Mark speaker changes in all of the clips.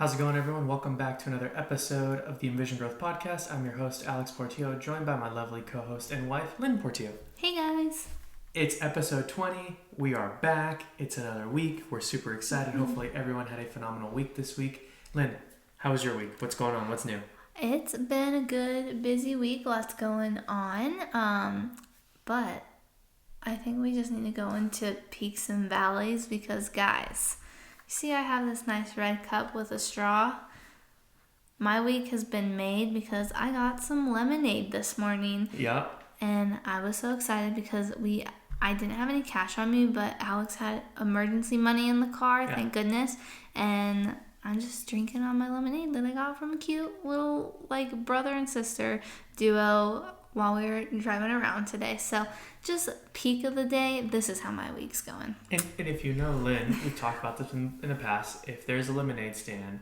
Speaker 1: How's it going, everyone? Welcome back to another episode of the Envision Growth Podcast. I'm your host, Alex Portillo, joined by my lovely co-host and wife, Lynn Portillo.
Speaker 2: Hey, guys.
Speaker 1: It's episode 20. We are back. It's another week. We're super excited. Hopefully everyone had a phenomenal week this week. Lynn, how was your week? What's going on? What's new?
Speaker 2: It's been a good, busy week. Lots going on. But I think we just need to go into peaks and valleys because, guys, you see I have this nice red cup with a straw. My week has been made because I got some lemonade this morning.
Speaker 1: Yeah.
Speaker 2: And I was so excited because I didn't have any cash on me, but Alex had emergency money in the car, thank goodness. And I'm just drinking on my lemonade that I got from a cute little brother and sister duo while we were driving around today. So just peak of the day, this is how my week's going.
Speaker 1: And if you know Lynn, we've talked about this in the past, if there's a lemonade stand,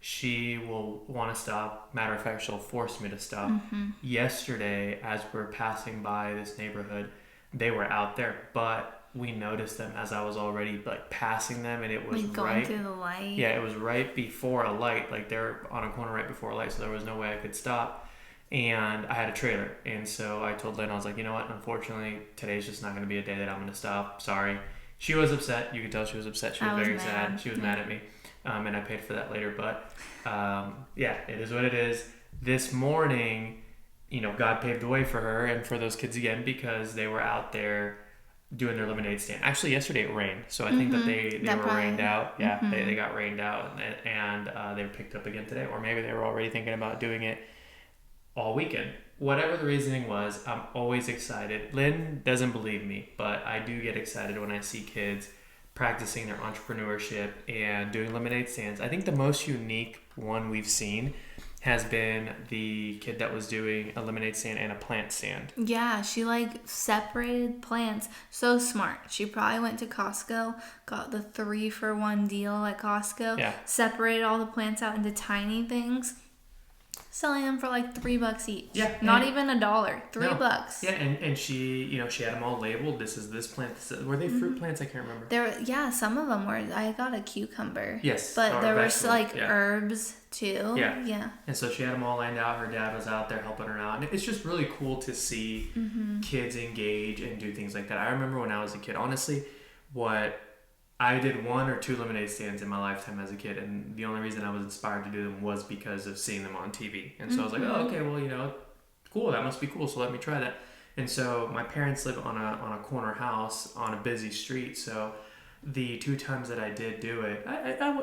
Speaker 1: she will want to stop. Matter of fact, she'll force me to stop. Mm-hmm. Yesterday, as we're passing by this neighborhood, they were out there, but we noticed them as I was already passing them, and it was
Speaker 2: going through the light.
Speaker 1: Yeah, it was right before a light. They're on a corner right before a light, so there was no way I could stop. And I had a trailer, and so I told Lynn, I was like, you know what? Unfortunately, today's just not going to be a day that I'm going to stop. Sorry. She was upset. You could tell she was upset. She was very sad. She was mad at me, and I paid for that later. But it is what it is. This morning, God paved the way for her and for those kids again because they were out there doing their lemonade stand. Actually, yesterday it rained, so I think that they were rained out. Yeah, they got rained out, and they were picked up again today. Or maybe they were already thinking about doing it all weekend. Whatever the reasoning was, I'm always excited. Lynn doesn't believe me, but I do get excited when I see kids practicing their entrepreneurship and doing lemonade stands. I think the most unique one we've seen has been the kid that was doing a lemonade stand and a plant stand.
Speaker 2: Yeah, she separated plants. So smart. She probably went to Costco, got the 3-for-1 deal at Costco, separated all the plants out into tiny things, selling them for $3 each. Yeah. Not even $1. $3.
Speaker 1: Yeah, and she, she had them all labeled. This is this plant. Were they fruit plants? I can't remember.
Speaker 2: Some of them were. I got a cucumber.
Speaker 1: Yes.
Speaker 2: But there were herbs too.
Speaker 1: Yeah.
Speaker 2: Yeah.
Speaker 1: And so she had them all lined out. Her dad was out there helping her out. And it's just really cool to see kids engage and do things like that. I remember when I was a kid, honestly, I did 1 or 2 lemonade stands in my lifetime as a kid, and the only reason I was inspired to do them was because of seeing them on TV. And so I was like, oh, okay, well, cool, that must be cool, so let me try that. And so my parents live on a corner house on a busy street, so the 2 times that I did do it,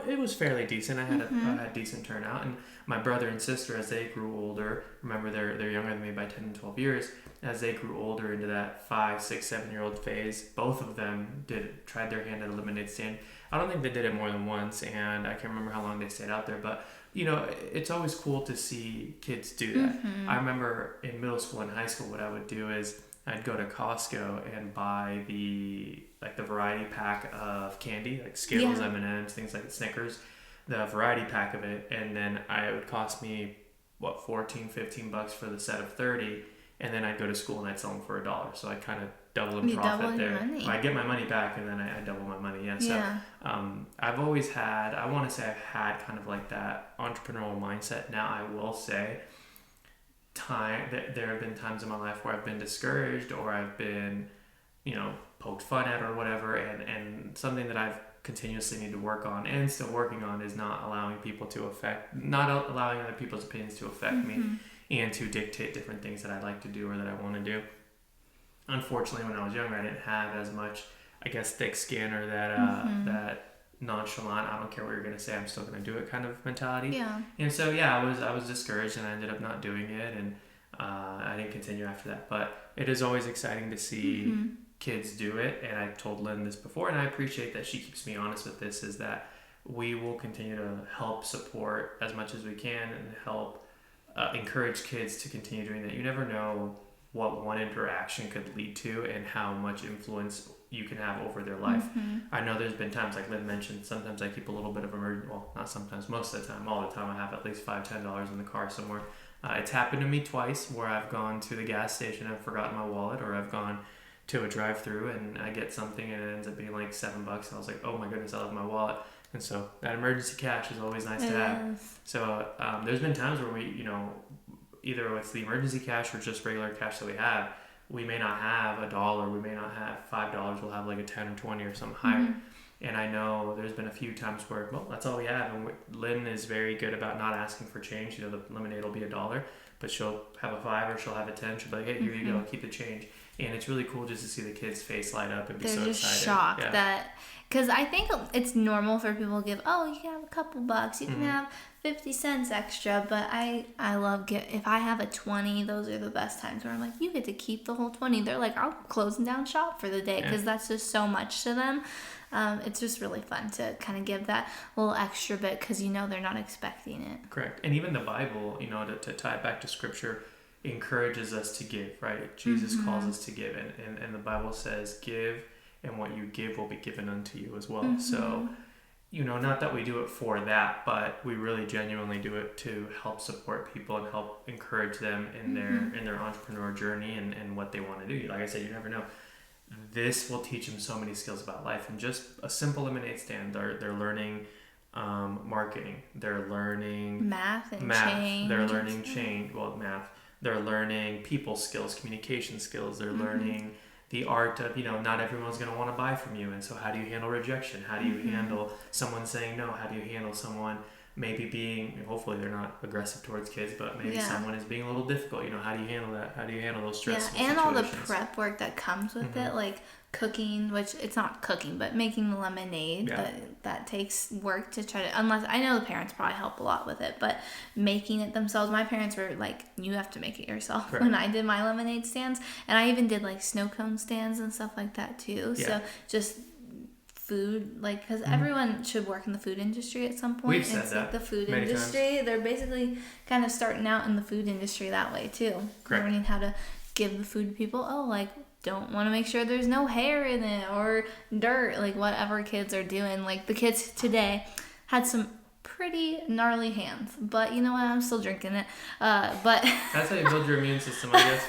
Speaker 1: it was fairly decent. I had a decent turnout, and my brother and sister, as they grew older, remember they're younger than me by 10 and 12 years, as they grew older into that 5, 6, 7-year-old phase, both of them tried their hand at a lemonade stand. I don't think they did it more than once, and I can't remember how long they stayed out there, but it's always cool to see kids do that. I remember in middle school and high school, what I would do is I'd go to Costco and buy the variety pack of candy, like Skittles, M&Ms, things like Snickers, the variety pack of it, and then it would cost me $14-$15 for the set of 30, and then I'd go to school and I'd sell them for $1. So I'd kind of double in profit there. I'd get my money back, and then I double my money. Yeah. So I've always had, I want to say I've had kind of that entrepreneurial mindset. Now I will say there have been times in my life where I've been discouraged or I've been, poked fun at or whatever, and something that I've continuously need to work on and still working on is not allowing other people's opinions to affect me and to dictate different things that I like to do or that I want to do. Unfortunately, when I was younger, I didn't have as much, I guess, thick skin or that nonchalant, I don't care what you're going to say, I'm still going to do it kind of mentality. Yeah. And so, I was discouraged and I ended up not doing it, and I didn't continue after that. But it is always exciting to see kids do it, and I told Lynn this before, and I appreciate that she keeps me honest with this, is that we will continue to help support as much as we can and help encourage kids to continue doing that. You never know what one interaction could lead to and how much influence you can have over their life. I know there's been times, like Lynn mentioned, sometimes I keep a little bit of not sometimes, most of the time, all the time, I have at least $5-$10 in the car somewhere. It's happened to me twice where I've gone to the gas station and forgotten my wallet, or I've gone to a drive-through and I get something and it ends up being $7. And I was like, oh my goodness, I left my wallet. And so that emergency cash is always nice to have. So there's been times where we, either it's the emergency cash or just regular cash that we may not have $1, we may not have $5, we'll have like a 10 or 20 or something higher. And I know there's been a few times where, well, that's all we have. And Lynn is very good about not asking for change. The lemonade will be $1, but she'll have a 5 or she'll have a 10. She'll be like, hey, here you go, keep the change. And it's really cool just to see the kids' face light up and be so excited.
Speaker 2: They're just shocked that, because I think it's normal for people to give, you can have a couple bucks, you can have 50 cents extra, but I love if I have a 20, those are the best times where I'm like, you get to keep the whole 20. They're like, I'm closing down shop for the day, because that's just so much to them. It's just really fun to kind of give that little extra bit, because they're not expecting it.
Speaker 1: Correct. And even the Bible, to tie it back to scripture, encourages us to give, right? Jesus calls us to give, and the Bible says, give, and what you give will be given unto you as well. So, not that we do it for that, but we really genuinely do it to help support people and help encourage them in their entrepreneur journey and what they want to do. Like I said, you never know. This will teach them so many skills about life, and just a simple lemonade stand. They're learning marketing. They're learning
Speaker 2: math. Change.
Speaker 1: They're learning math. They're learning people skills, communication skills. They're learning the art of, not everyone's going to want to buy from you. And so how do you handle rejection? How do you handle someone saying no? How do you handle someone maybe being, hopefully they're not aggressive towards kids, but maybe someone is being a little difficult. How do you handle that? How do you handle those stressful situations?
Speaker 2: And all the prep work that comes with it, like cooking, which it's not cooking, but making the lemonade, that takes work to try to, unless, I know the parents probably help a lot with it, but making it themselves, my parents were like, you have to make it yourself when I did my lemonade stands, and I even did like snow cone stands and stuff like that too. So just food, like, because everyone should work in the food industry at some point.
Speaker 1: We've said
Speaker 2: it's
Speaker 1: that
Speaker 2: like the food
Speaker 1: many
Speaker 2: industry
Speaker 1: times.
Speaker 2: They're basically kind of starting out in the food industry that way too.
Speaker 1: Correct.
Speaker 2: Learning how to give the food to people. Don't want to make sure there's no hair in it or dirt, like whatever kids are doing. Like the kids today had some pretty gnarly hands, but you know what, I'm still drinking it. But
Speaker 1: that's how you build your immune system, I guess.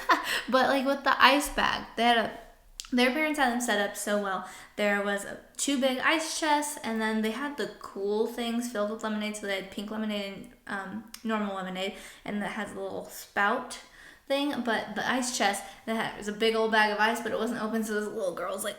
Speaker 2: But like with the ice bag, their parents had them set up so well. There was 2 big ice chests, and then they had the cool things filled with lemonade. So they had pink lemonade and normal lemonade, and that has a little spout thing. But the ice chest, that was a big old bag of ice, but it wasn't open. So this little girl's like,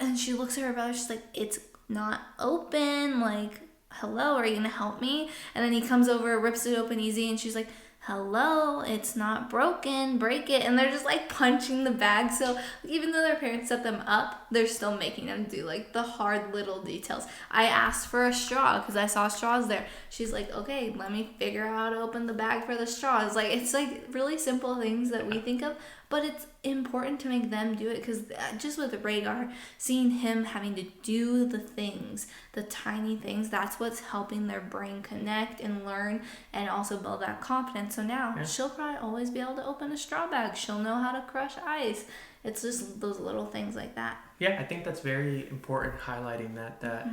Speaker 2: and she looks at her brother. She's like, it's not open. Like, hello, are you gonna help me? And then he comes over, rips it open easy, and she's like, hello, it's not broken, break it. And they're just like punching the bag. So even though their parents set them up, they're still making them do like the hard little details. I asked for a straw because I saw straws there. She's like, okay, let me figure out how to open the bag for the straws. Like, it's like really simple things that we think of, but it's important to make them do it, because just with Rhaegar, seeing him having to do the things, the tiny things, that's what's helping their brain connect and learn and also build that confidence. So now she'll probably always be able to open a straw bag. She'll know how to crush ice. It's just those little things like that.
Speaker 1: Yeah, I think that's very important, highlighting that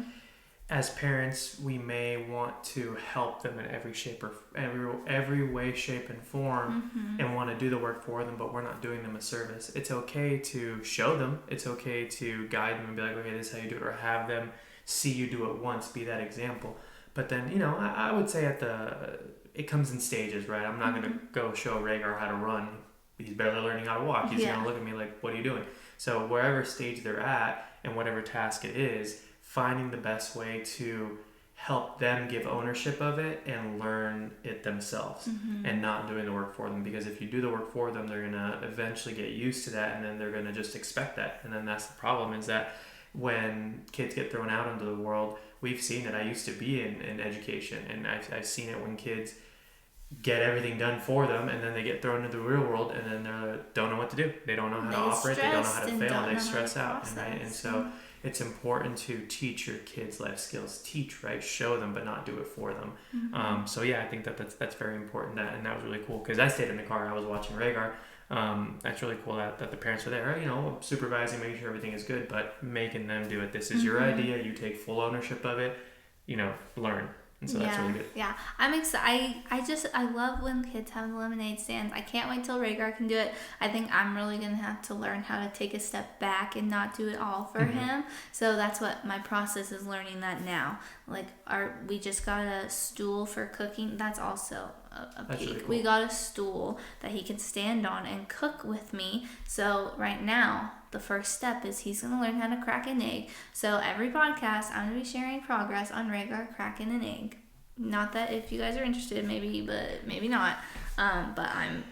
Speaker 1: as parents, we may want to help them in every shape or every way, shape, and form, and want to do the work for them, but we're not doing them a service. It's okay to show them. It's okay to guide them and be like, okay, this is how you do it, or have them see you do it once, be that example. But then, I would say it comes in stages, right? I'm not going to go show Rhaegar how to run. He's barely learning how to walk. He's going to look at me like, what are you doing? So wherever stage they're at and whatever task it is, finding the best way to help them give ownership of it and learn it themselves, and not doing the work for them. Because if you do the work for them, they're going to eventually get used to that, and then they're going to just expect that. And then that's the problem, is that when kids get thrown out into the world, we've seen it. I used to be in education, and I've seen it when kids get everything done for them, and then they get thrown into the real world, and then they don't know what to do. They don't know how to operate. They don't know how to fail. They stress out. And so it's important to teach your kids life skills. Teach, right? Show them, but not do it for them. So yeah, I think that's very important. And that was really cool, because I stayed in the car. I was watching Rhaegar. That's really cool that the parents were there, supervising, making sure everything is good, but making them do it. This is your idea. You take full ownership of it. Learn. And so that's really good.
Speaker 2: Yeah, I'm excited. I love when kids have lemonade stands. I can't wait till Rhaegar can do it. I think I'm really gonna have to learn how to take a step back and not do it all for him. So that's what my process is, learning that now. Like, we just got a stool for cooking. That's also a peak. Really cool. We got a stool that he can stand on and cook with me. So right now, the first step is he's going to learn how to crack an egg. So every podcast, I'm going to be sharing progress on Rhaegar cracking an egg. Not that if you guys are interested, maybe, but maybe not. But I'm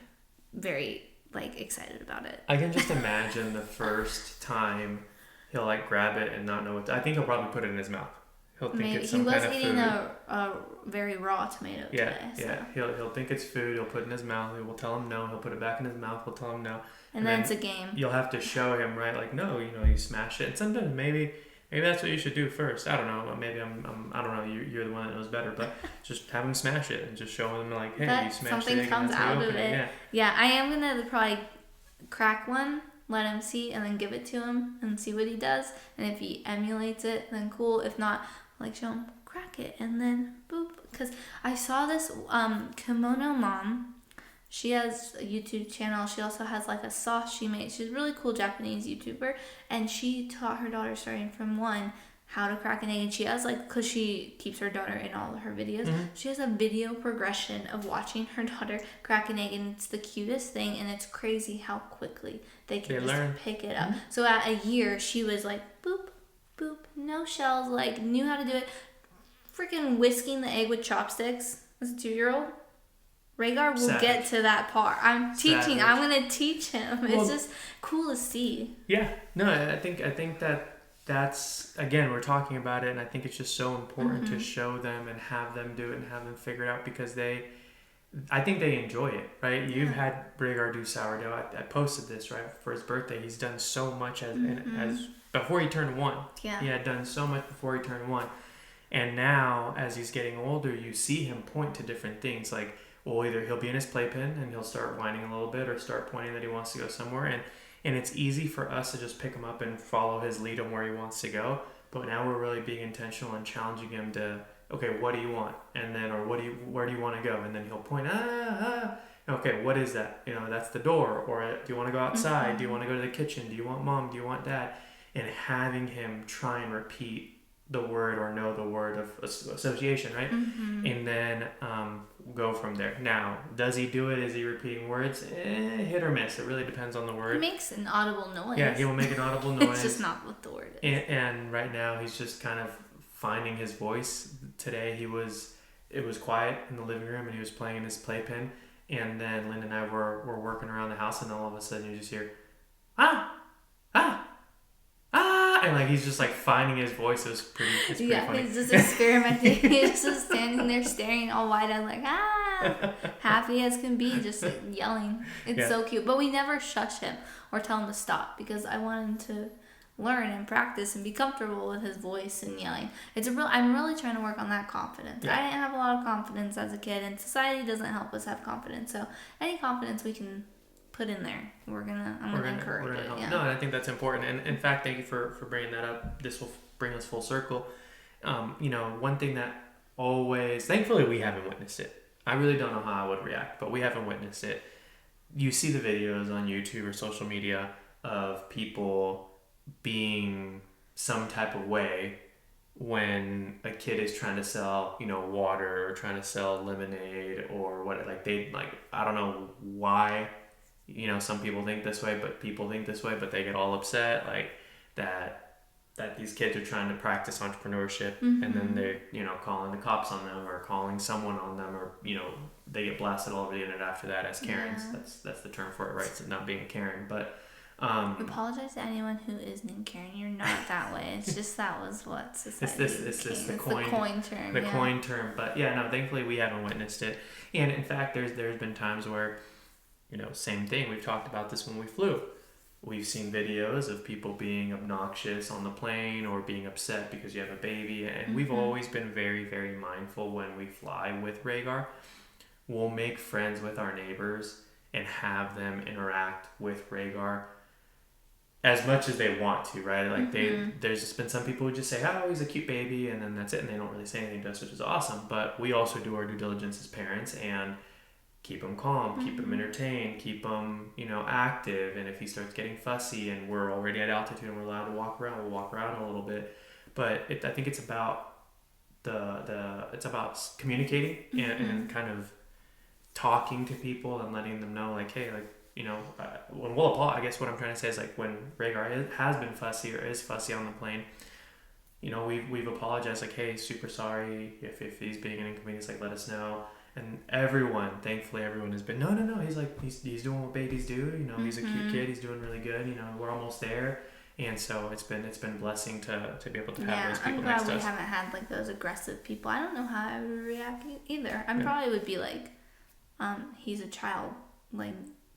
Speaker 2: very, excited about it.
Speaker 1: I can just imagine the first time he'll, grab it and not know what to... I think he'll probably put it in his mouth. He'll think it's some kind of food. He was
Speaker 2: eating a very raw tomato today.
Speaker 1: Yeah. He'll think it's food. He'll put it in his mouth. We'll tell him no. He'll put it back in his mouth. We'll tell him no.
Speaker 2: And then it's a game.
Speaker 1: You'll have to show him, right? No, you smash it. And sometimes maybe that's what you should do first. I don't know. Maybe I don't know. You're the one that knows better. But just have him smash it and just show him hey, you smashed it.
Speaker 2: Something comes out of it. Yeah, I am gonna probably crack one, let him see, and then give it to him and see what he does. And if he emulates it, then cool. If not, show him crack it and then boop. Because I saw this Kimono Mom. She has a YouTube channel. She also has a sauce she made. She's a really cool Japanese YouTuber, and she taught her daughter, starting from 1, how to crack an egg. And she has because she keeps her daughter in all of her videos, she has a video progression of watching her daughter crack an egg, and it's the cutest thing. And it's crazy how quickly they can learn. Pick it up. So at a year, she was boop, boop, no shells, knew how to do it. Freaking whisking the egg with chopsticks as a 2-year-old. Rhaegar will get to that part. I'm going to teach him. It's just cool to see.
Speaker 1: Yeah. No, I think that's, again, we're talking about it, and I think it's just so important to show them and have them do it and have them figure it out, because I think they enjoy it, right? You've had Rhaegar do sourdough. I posted this, right, for his birthday. He's done so much as before he turned 1.
Speaker 2: Yeah.
Speaker 1: He had done so much before he turned 1. And now, as he's getting older, you see him point to different things. Either he'll be in his playpen and he'll start whining a little bit, or start pointing that he wants to go somewhere. And it's easy for us to just pick him up and follow his lead on where he wants to go. But now we're really being intentional and challenging him to, okay, what do you want? And then, or where do you want to go? And then he'll point, okay, what is that? That's the door. Or do you want to go outside? Do you want to go to the kitchen? Do you want mom? Do you want dad? And having him try and repeat the word or know the word of association, right? And then go from there. Now, does he do it? Is he repeating words? Hit or miss. It really depends on the word.
Speaker 2: He makes an audible noise.
Speaker 1: Yeah, he will make an audible noise.
Speaker 2: It's just not what the word is.
Speaker 1: And right now, he's just kind of finding his voice. Today, it was quiet in the living room, and he was playing in his playpen. And then Lynn and I were working around the house, and all of a sudden, you just hear, and he's just finding his voice. It's pretty funny.
Speaker 2: He's just experimenting. He's just standing there staring all wide-eyed happy as can be, just yelling. It's so cute. But we never shush him or tell him to stop, because I want him to learn and practice and be comfortable with his voice and yelling. I'm really trying to work on that confidence. I didn't have a lot of confidence as a kid, and society doesn't help us have confidence. So any confidence we can put in there, I'm gonna encourage it. Yeah.
Speaker 1: No, and I think that's important. And in fact, thank you for bringing that up. This will bring us full circle. One thing that always, thankfully, we haven't witnessed it. I really don't know how I would react, but we haven't witnessed it. You see the videos on YouTube or social media of people being some type of way when a kid is trying to sell, water, or trying to sell lemonade, or what, I don't know why. Some people think this way, but they get all upset, that these kids are trying to practice entrepreneurship, and then they're, calling the cops on them, or calling someone on them, or, they get blasted all over the internet after that as Karens. Yeah. That's the term for it, right? So not being a Karen, but...
Speaker 2: we apologize to anyone who is named Karen. You're not that way. It's just that was what society
Speaker 1: It's the coin term. The coin term. But yeah, no, thankfully we haven't witnessed it. And in fact, there's been times where, same thing. We've talked about this when we flew. We've seen videos of people being obnoxious on the plane, or being upset because you have a baby. And we've always been very, very mindful when we fly with Rhaegar. We'll make friends with our neighbors and have them interact with Rhaegar as much as they want to, right? Like there's just been some people who just say, oh, he's a cute baby, and then that's it, and they don't really say anything to us, which is awesome. But we also do our due diligence as parents and keep him calm, keep him entertained, keep him, active. And if he starts getting fussy and we're already at altitude and we're allowed to walk around, we'll walk around a little bit. But I think it's about it's about communicating and kind of talking to people and letting them know, like, hey, like, when we'll apologize, I guess what I'm trying to say is, like, when Rhaegar has been fussy or is fussy on the plane, we've apologized, like, hey, super sorry if he's being an inconvenience, like, let us know. And thankfully everyone has been, no, he's like, he's doing what babies do, he's a cute kid, he's doing really good, we're almost there. And so it's been blessing to be able to have those people next to us.
Speaker 2: I'm glad we haven't had, like, those aggressive people. I don't know how I would react either. I probably would be like, he's a child, like,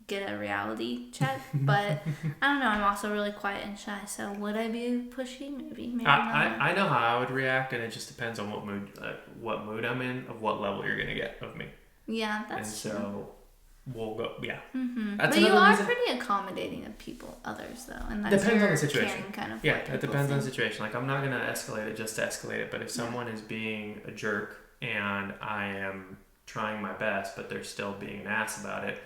Speaker 2: get a reality check. But I don't know, I'm also really quiet and shy, so would I be pushy? Maybe not.
Speaker 1: I know how I would react, and it just depends on what mood I'm in, of what level you're gonna get of me.
Speaker 2: Yeah, that's true.
Speaker 1: And so we'll go, yeah.
Speaker 2: But you are pretty accommodating of others, though, and that's
Speaker 1: depends on the situation.
Speaker 2: Kind of,
Speaker 1: yeah, it depends on the situation. Like, I'm not gonna escalate it just to escalate it, but if someone is being a jerk and I am trying my best, but they're still being an ass about it,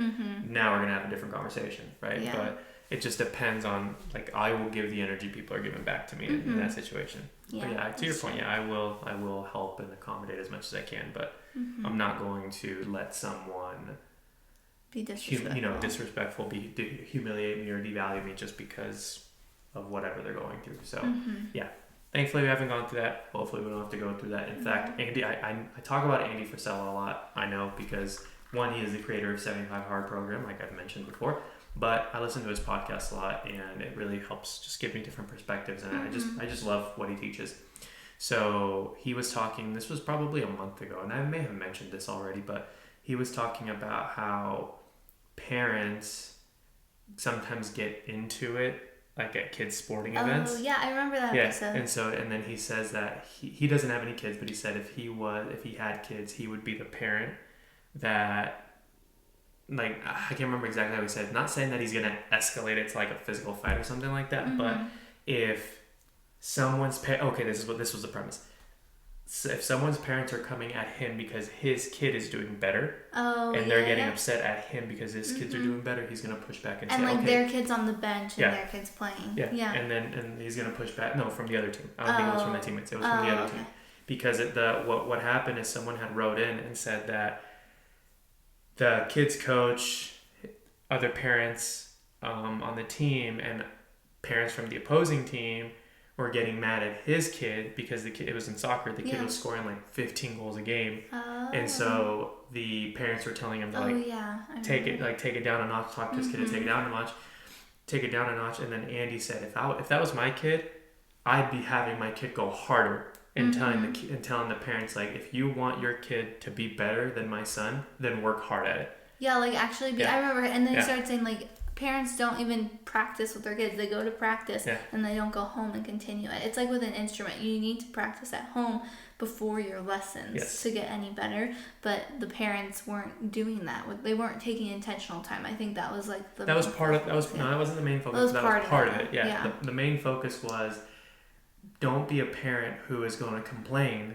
Speaker 1: now we're gonna have a different conversation, right?
Speaker 2: Yeah.
Speaker 1: But it just depends on, like, I will give the energy people are giving back to me in that situation.
Speaker 2: Yeah,
Speaker 1: but yeah, to your point, I will help and accommodate as much as I can, but I'm not going to let someone
Speaker 2: be disrespectful,
Speaker 1: humiliate me or devalue me just because of whatever they're going through. So yeah, thankfully we haven't gone through that. Hopefully we don't have to go through that. In fact, Andy, I talk about Andy Frisella a lot. I know because, one, he is the creator of 75 Hard program, like I've mentioned before, but I listen to his podcast a lot, and it really helps just give me different perspectives, and I just love what he teaches. So he was talking, this was probably a month ago, and I may have mentioned this already, but he was talking about how parents sometimes get into it, like at kids' sporting events.
Speaker 2: Oh, yeah, I remember that episode.
Speaker 1: And then he says that he doesn't have any kids, but he said if he had kids, he would be the parent that, like, I can't remember exactly how he said, not saying that he's going to escalate it to like a physical fight or something like that, but if someone's this was the premise. So if someone's parents are coming at him because his kid is doing better, and they're getting upset at him because his kids are doing better, he's gonna push back and say,
Speaker 2: like, their kids on the bench and their kids playing.
Speaker 1: Yeah. And he's gonna push back. No, from the other team. I don't think it was from the teammates. It was from the other team, because what happened is someone had wrote in and said that the kids coach, other parents on the team, and parents from the opposing team were getting mad at his kid because it was in soccer. The kid was scoring like 15 goals a game, and so the parents were telling him to take it down a notch. Talk to his kid to take it down a notch. And then Andy said, if that was my kid, I'd be having my kid go harder and telling the parents, like, if you want your kid to be better than my son, then work hard at it.
Speaker 2: Yeah, like, actually, I remember, and then he started saying, like, parents don't even practice with their kids. They go to practice and they don't go home and continue it. It's like with an instrument. You need to practice at home before your lessons to get any better. But the parents weren't doing that. They weren't taking intentional time. I think that was like the...
Speaker 1: No, that wasn't the main focus. That was part of it. Yeah. The main focus was, don't be a parent who is going to complain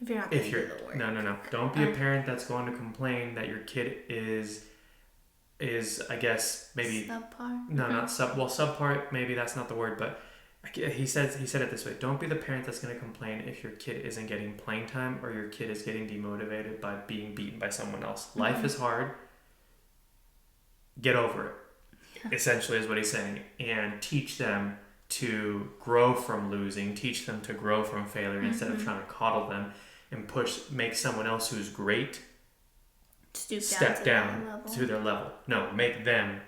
Speaker 2: if you're not going to do the work.
Speaker 1: No. Don't be a parent that's going to complain that your kid is I guess maybe
Speaker 2: subpar.
Speaker 1: No, not subpar. Maybe that's not the word, but he said it this way: don't be the parent that's going to complain if your kid isn't getting playing time or your kid is getting demotivated by being beaten by someone else. Life is hard. Get over it. Essentially, is what he's saying, and teach them to grow from losing. Teach them to grow from failure instead of trying to coddle them and make someone else who's great step down to their level. No, make them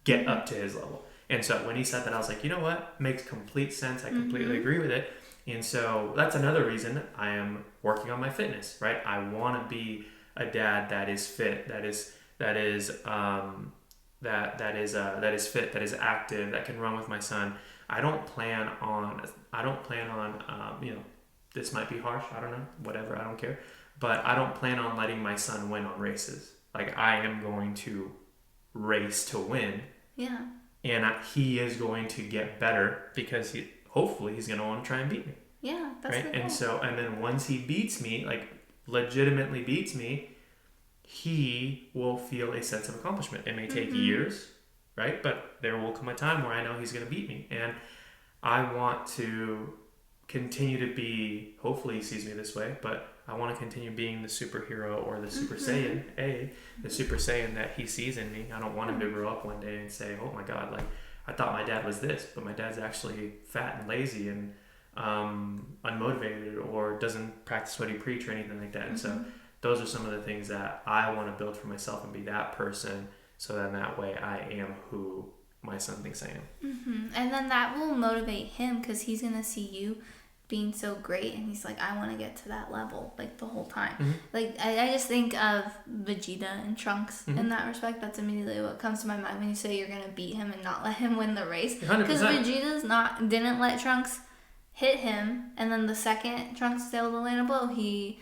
Speaker 1: get up to his level. And so when he said that, I was like, you know what? Makes complete sense. I completely agree with it. And so that's another reason I am working on my fitness, right? I want to be a dad that is fit, that is fit, that is active, that can run with my son. I don't plan on this might be harsh. I don't know, whatever. I don't care. But I don't plan on letting my son win on races. Like, I am going to race to win.
Speaker 2: Yeah.
Speaker 1: and he is going to get better because hopefully he's going to want to try and beat me.
Speaker 2: Yeah, that's
Speaker 1: right.
Speaker 2: the goal.
Speaker 1: And then once he beats me, like legitimately beats me, he will feel a sense of accomplishment. It may take years, right? But there will come a time where I know he's going to beat me, and I want to continue to be. Hopefully, he sees me this way, but I want to continue being the superhero or the Super Saiyan, the Super Saiyan that he sees in me. I don't want him to grow up one day and say, "Oh my God, like I thought my dad was this, but my dad's actually fat and lazy and unmotivated or doesn't practice what he preach or anything like that." And so those are some of the things that I want to build for myself and be that person, so then that way I am who my son thinks I am.
Speaker 2: And then that will motivate him because he's going to see you being so great, and he's like, I want to get to that level, like the whole time. Like I just think of Vegeta and Trunks in that respect. That's immediately what comes to my mind when you say you're going to beat him and not let him win the race. Because Vegeta's didn't let Trunks hit him, and then the second Trunks was able to land a blow, he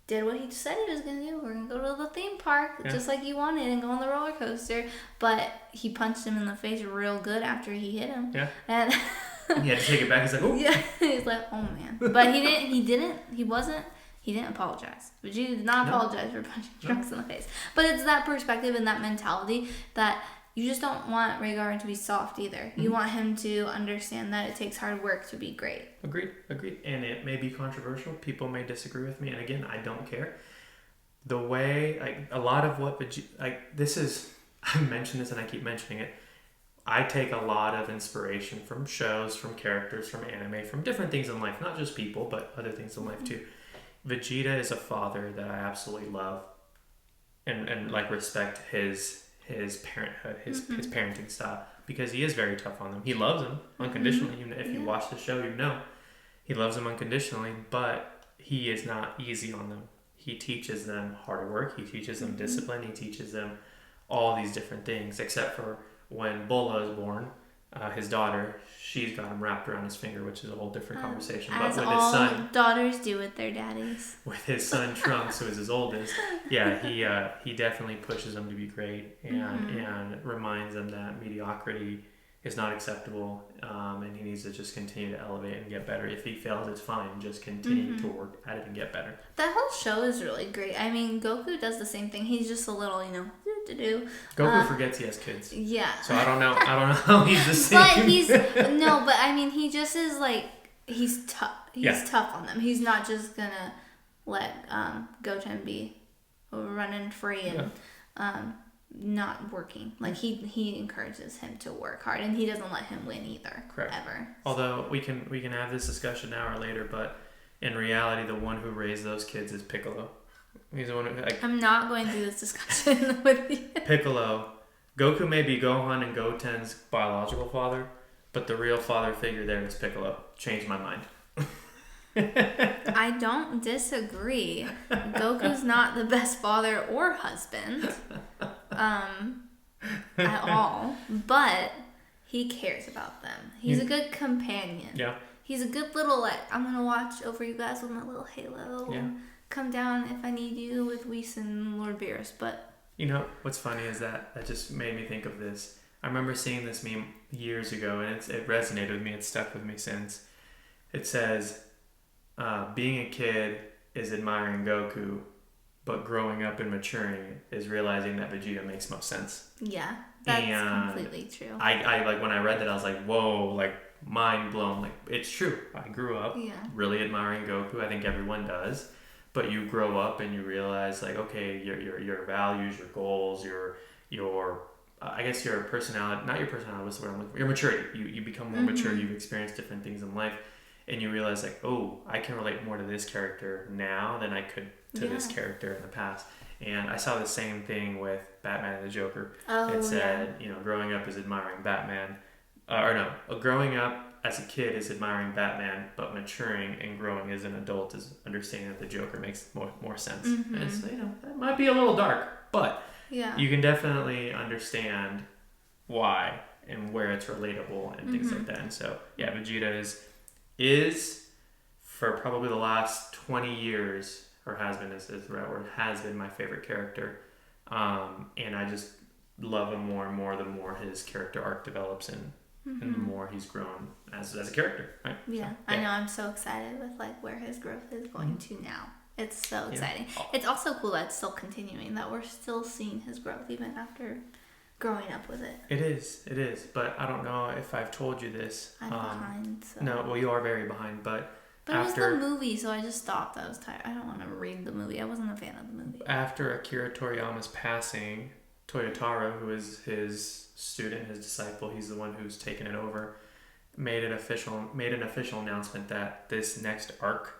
Speaker 2: did what he said he was going to do. We're going to go to the theme park, just like you wanted, and go on the roller coaster. But he punched him in the face real good after he hit him.
Speaker 1: Yeah.
Speaker 2: And
Speaker 1: he had to take it back. He's like, oh.
Speaker 2: Yeah. He's like, oh man. But he didn't apologize. Vegeta did not apologize for punching Trunks in the face. But it's that perspective and that mentality that you just don't want Rhaegar to be soft either. You want him to understand that it takes hard work to be great.
Speaker 1: Agreed. And it may be controversial. People may disagree with me. And again, I don't care. The way, like, a lot of what Vegeta, like, this is, I mentioned this and I keep mentioning it. I take a lot of inspiration from shows, from characters, from anime, from different things in life. Not just people, but other things in life too. Vegeta is a father that I absolutely love and like respect his parenthood, his parenting style, because he is very tough on them. He loves them unconditionally. Even if you watch the show, you know he loves them unconditionally, but he is not easy on them. He teaches them hard work. He teaches them discipline. He teaches them all these different things, except for when Bola is born, his daughter, she's got him wrapped around his finger, which is a whole different conversation. But with his son,
Speaker 2: daughters do with their daddies.
Speaker 1: With his son Trunks, who is his oldest, he definitely pushes him to be great and reminds him that mediocrity is not acceptable, and he needs to just continue to elevate and get better. If he fails, it's fine. Just continue to work at it and get better.
Speaker 2: That whole show is really great. I mean, Goku does the same thing. He's just a little,
Speaker 1: Goku forgets he has kids.
Speaker 2: Yeah.
Speaker 1: So I don't know how he's the same.
Speaker 2: But I mean, he just is like, he's tough. He's tough on them. He's not just gonna let Goten be running free and not working. Like he encourages him to work hard, and he doesn't let him win either.
Speaker 1: Correct.
Speaker 2: Ever.
Speaker 1: Although we can have this discussion now or later, but in reality, the one who raised those kids is Piccolo. He's the one who,
Speaker 2: I'm not going through this discussion with you.
Speaker 1: Piccolo. Goku may be Gohan and Goten's biological father, but the real father figure there is Piccolo. Changed my mind.
Speaker 2: I don't disagree. Goku's not the best father or husband at all, but he cares about them. He's a good companion.
Speaker 1: Yeah.
Speaker 2: He's a good little, I'm going to watch over you guys with my little halo.
Speaker 1: Yeah.
Speaker 2: Come down if I need you with Whis and Lord Beerus, but...
Speaker 1: You know, what's funny is that just made me think of this. I remember seeing this meme years ago, and it resonated with me. It's stuck with me since. It says, being a kid is admiring Goku, but growing up and maturing is realizing that Vegeta makes most sense.
Speaker 2: Yeah, that's completely true.
Speaker 1: I like, when I read that, I was like, whoa, like, mind blown. Like, it's true. I grew up really admiring Goku. I think everyone does. But you grow up and you realize, like, okay, your values, your goals, your I guess your personality, not your personality, what's the word I'm looking for? Your maturity. You become more mature. You've experienced different things in life, and you realize, like, oh, I can relate more to this character now than I could to this character in the past. And I saw the same thing with Batman and the Joker. It said, growing up is admiring Batman, growing up as a kid is admiring Batman, but maturing and growing as an adult is understanding that the Joker makes more sense. And so, that might be a little dark, but you can definitely understand why and where it's relatable and things like that. And so, Vegeta is for probably the last 20 years, or has been, is the right word, has been my favorite character. And I just love him more and more the more his character arc develops and the more he's grown as a character, right?
Speaker 2: Yeah,
Speaker 1: So,
Speaker 2: I know. I'm so excited with like where his growth is going to now. It's so exciting. It's also cool that it's still continuing, that we're still seeing his growth even after growing up with it.
Speaker 1: It is. But I don't know if I've told you this.
Speaker 2: I'm behind. So.
Speaker 1: No, well, you are very behind, but
Speaker 2: after, it was the movie, so I just stopped. I was tired. I don't want to read the movie. I wasn't a fan of the movie.
Speaker 1: After Akira Toriyama's passing, Toyotaro, who is his student, his disciple, he's the one who's taken it over, made an official announcement that this next arc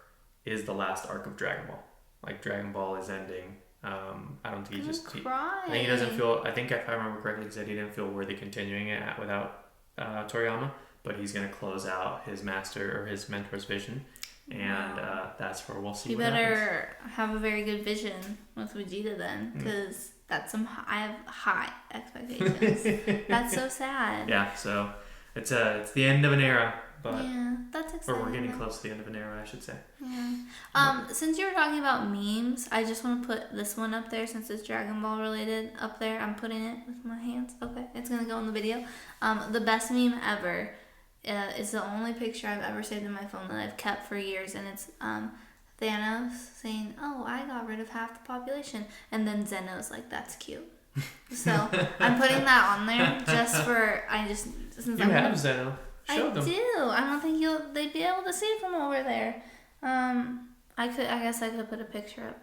Speaker 1: is the last arc of Dragon Ball. Like, Dragon Ball is ending. I don't think I think he doesn't feel. I think if I remember correctly, he said he didn't feel worthy continuing it without Toriyama, but he's gonna close out his master or his mentor's vision, and that's where we'll see.
Speaker 2: You better have a very good vision with Vegeta then, because that's I have high expectations. That's so sad.
Speaker 1: Yeah, so it's the end of an era. But,
Speaker 2: yeah, that's exciting.
Speaker 1: Or we're getting close to the end of an era, I should say.
Speaker 2: Yeah. Since you were talking about memes, I just want to put this one up there since it's Dragon Ball related up there. I'm putting it with my hands. Okay, it's going to go in the video. The best meme ever is the only picture I've ever saved in my phone that I've kept for years. And it's Thanos saying, "Oh, I got rid of half the population." And then Zeno's like, "That's cute." So I'm putting that on there just for,
Speaker 1: You have Zeno. Show them.
Speaker 2: I do. I don't think they'd be able to see from over there. I guess I could put a picture up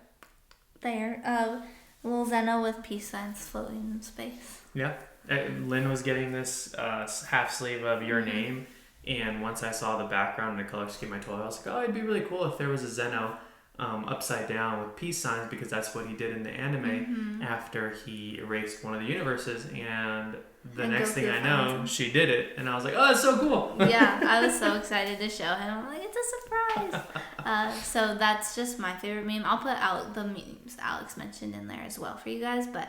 Speaker 2: there of little Zeno with peace signs floating in space.
Speaker 1: Yeah. Lynn was getting this half sleeve of your name, and once I saw the background and the color scheme I told her, I was like, oh, it'd be really cool if there was a Zeno upside down with peace signs, because that's what he did in the anime after he erased one of the universes, and the next thing I know, she did it, and I was like, oh, that's so cool.
Speaker 2: Yeah, I was so excited to show him. I'm like, it's a surprise. So that's just my favorite meme. I'll put out the memes Alex mentioned in there as well for you guys, but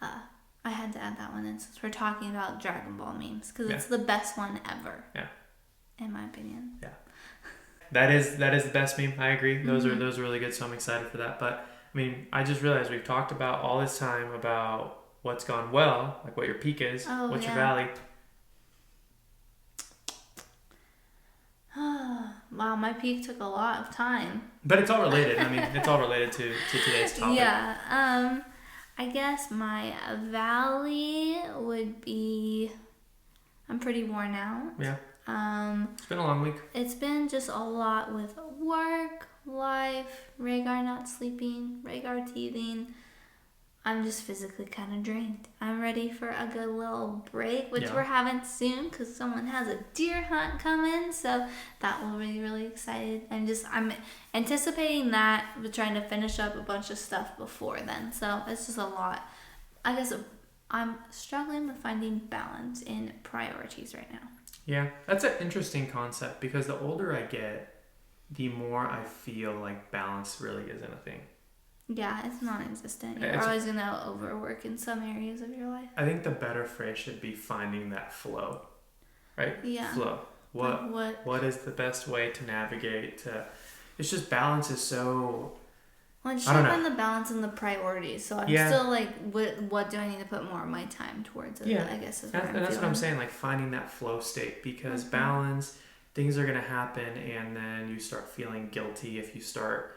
Speaker 2: I had to add that one in since we're talking about Dragon Ball memes, because it's the best one ever. Yeah. In my opinion. Yeah.
Speaker 1: That is the best meme. I agree. Those are really good, so I'm excited for that. But I mean, I just realized we've talked about all this time about what's gone well, like what your peak is, what's your valley.
Speaker 2: Wow, my peak took a lot of time.
Speaker 1: But it's all related. I mean, it's all related to today's topic.
Speaker 2: Yeah. I guess my valley would be, I'm pretty worn out.
Speaker 1: Yeah. It's been a long week.
Speaker 2: It's been just a lot with work, life, Rhaegar not sleeping, Rhaegar teething. I'm just physically kind of drained. I'm ready for a good little break, which we're having soon because someone has a deer hunt coming. So that will be really excited. I'm anticipating that, but trying to finish up a bunch of stuff before then. So it's just a lot. I guess I'm struggling with finding balance in priorities right now.
Speaker 1: Yeah, that's an interesting concept because the older I get, the more I feel like balance really isn't a thing.
Speaker 2: Yeah, it's non-existent. You're always going to overwork in some areas of your life.
Speaker 1: I think the better phrase should be finding that flow, right?
Speaker 2: Yeah.
Speaker 1: Flow. What is the best way to navigate it's just balance is so...
Speaker 2: Well, I just find the balance and the priorities. So I'm still like, what do I need to put more of my time towards it? I guess is
Speaker 1: that's what I'm saying, like finding that flow state, because balance, things are going to happen, and then you start feeling guilty if you start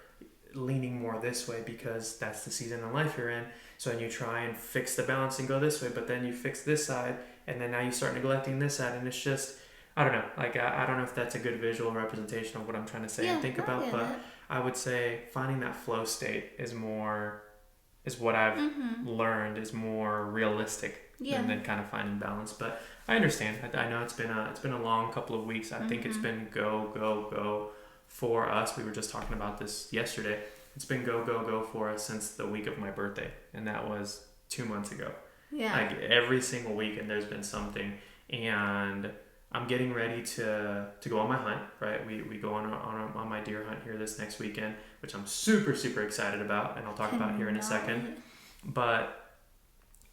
Speaker 1: leaning more this way because that's the season of life you're in. So then you try and fix the balance and go this way, but then you fix this side, and then now you start neglecting this side, and it's just, I don't know. Like, I don't know if that's a good visual representation of what I'm trying to say and think about, but I would say finding that flow state is what I've learned is more realistic than kind of finding balance. But I understand. I know it's been a long couple of weeks. I think it's been go for us. We were just talking about this yesterday. It's been go for us since the week of my birthday, and that was 2 months ago. Yeah. Like every single week, and there's been something, and I'm getting ready to go on my hunt, right? We go on my deer hunt here this next weekend, which I'm super, super excited about, and I'll talk about here in a second. But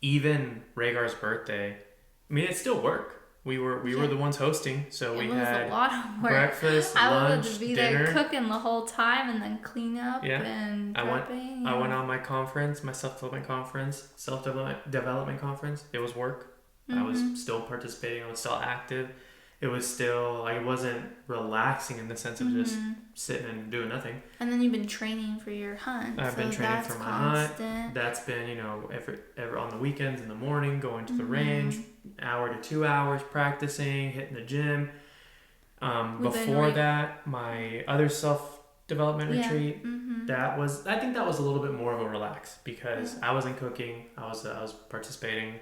Speaker 1: even Rhaegar's birthday, I mean, it's still work. We were the ones hosting, so we had
Speaker 2: a lot of work.
Speaker 1: breakfast,
Speaker 2: I
Speaker 1: lunch,
Speaker 2: would be
Speaker 1: dinner.
Speaker 2: there cooking the whole time and then clean up and prepping.
Speaker 1: I went on my conference, my self-development conference. It was work. I was still participating. I was still active. It was still, I wasn't relaxing in the sense of just sitting and doing nothing.
Speaker 2: And then you've been training for your hunt.
Speaker 1: I've been training for my hunt. That's been, every on the weekends in the morning, going to the range, hour to 2 hours, practicing, hitting the gym. Before that, my other self-development retreat, I think that was a little bit more of a relax because I wasn't cooking. I was participating.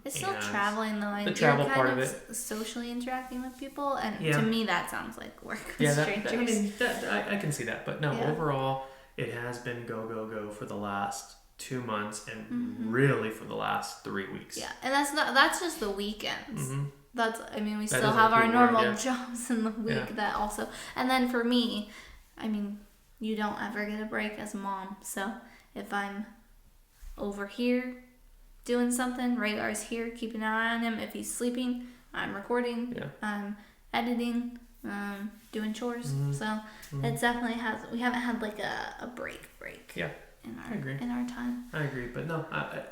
Speaker 2: It's still traveling though. Like
Speaker 1: the travel
Speaker 2: you're
Speaker 1: part
Speaker 2: kind
Speaker 1: of it.
Speaker 2: Socially interacting with people, and to me that sounds like work with
Speaker 1: strangers.
Speaker 2: strangers.
Speaker 1: I can see that, but no. Overall, it has been go for the last 2 months, and really for the last 3 weeks.
Speaker 2: Yeah, and that's just the weekends. We still have our normal jobs in the week that also, and then for me, you don't ever get a break as a mom. So if I'm over here doing something, Rhaegar's here, keeping an eye on him. If he's sleeping, I'm recording, I'm editing, doing chores. So it definitely we haven't had like a break.
Speaker 1: Yeah,
Speaker 2: in our time.
Speaker 1: I agree, but no,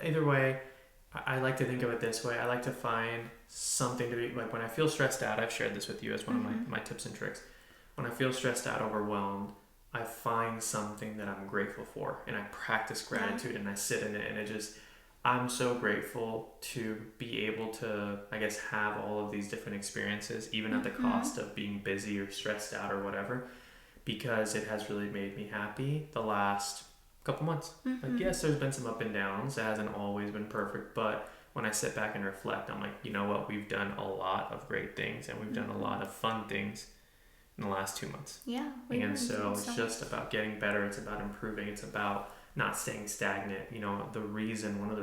Speaker 1: either way, I like to think of it this way. I like to find something to be, like when I feel stressed out, I've shared this with you as one of my tips and tricks. When I feel stressed out, overwhelmed, I find something that I'm grateful for, and I practice gratitude, and I sit in it, and I'm so grateful to be able to, I guess, have all of these different experiences, even at the cost of being busy or stressed out or whatever, because it has really made me happy the last couple months. Like, yes, there's been some up and downs. It hasn't always been perfect, but when I sit back and reflect, I'm like, you know what? We've done a lot of great things, and we've done a lot of fun things in the last 2 months.
Speaker 2: Yeah.
Speaker 1: And so it's just about getting better. It's about improving. It's about not staying stagnant. One of the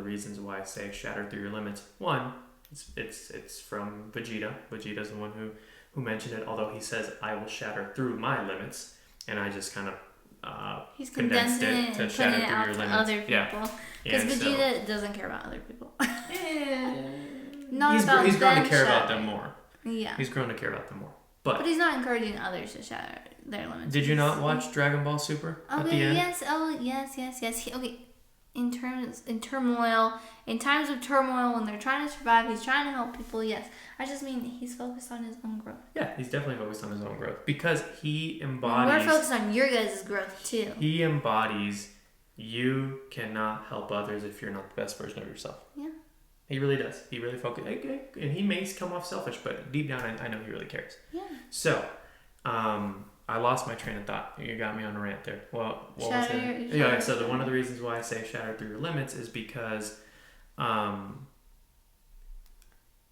Speaker 1: reasons why I say shatter through your limits. One, it's from Vegeta. Vegeta's the one who mentioned it, although he says I will shatter through my limits, and I just kind of
Speaker 2: he's
Speaker 1: condensed it to shatter
Speaker 2: it out
Speaker 1: through your
Speaker 2: to
Speaker 1: limits.
Speaker 2: other people. Because Vegeta doesn't care about other people.
Speaker 1: He's grown to care about them more.
Speaker 2: Yeah.
Speaker 1: He's grown to care about them more.
Speaker 2: But he's not encouraging others to shatter their limits.
Speaker 1: Did you not watch Dragon Ball Super at the end?
Speaker 2: Yes. Oh, yes. In turmoil, in times of turmoil, when they're trying to survive, he's trying to help people. Yes. I just mean he's focused on his own growth.
Speaker 1: Yeah, he's definitely focused on his own growth because he embodies.
Speaker 2: We're focused on your guys' growth too.
Speaker 1: He embodies. You cannot help others if you're not the best version of yourself.
Speaker 2: Yeah.
Speaker 1: He really does. He really focuses. And he may come off selfish, but deep down, I know he really cares.
Speaker 2: Yeah.
Speaker 1: So, I lost my train of thought. You got me on a rant there. Well, what was it? So one of the reasons why I say shatter through your limits is because,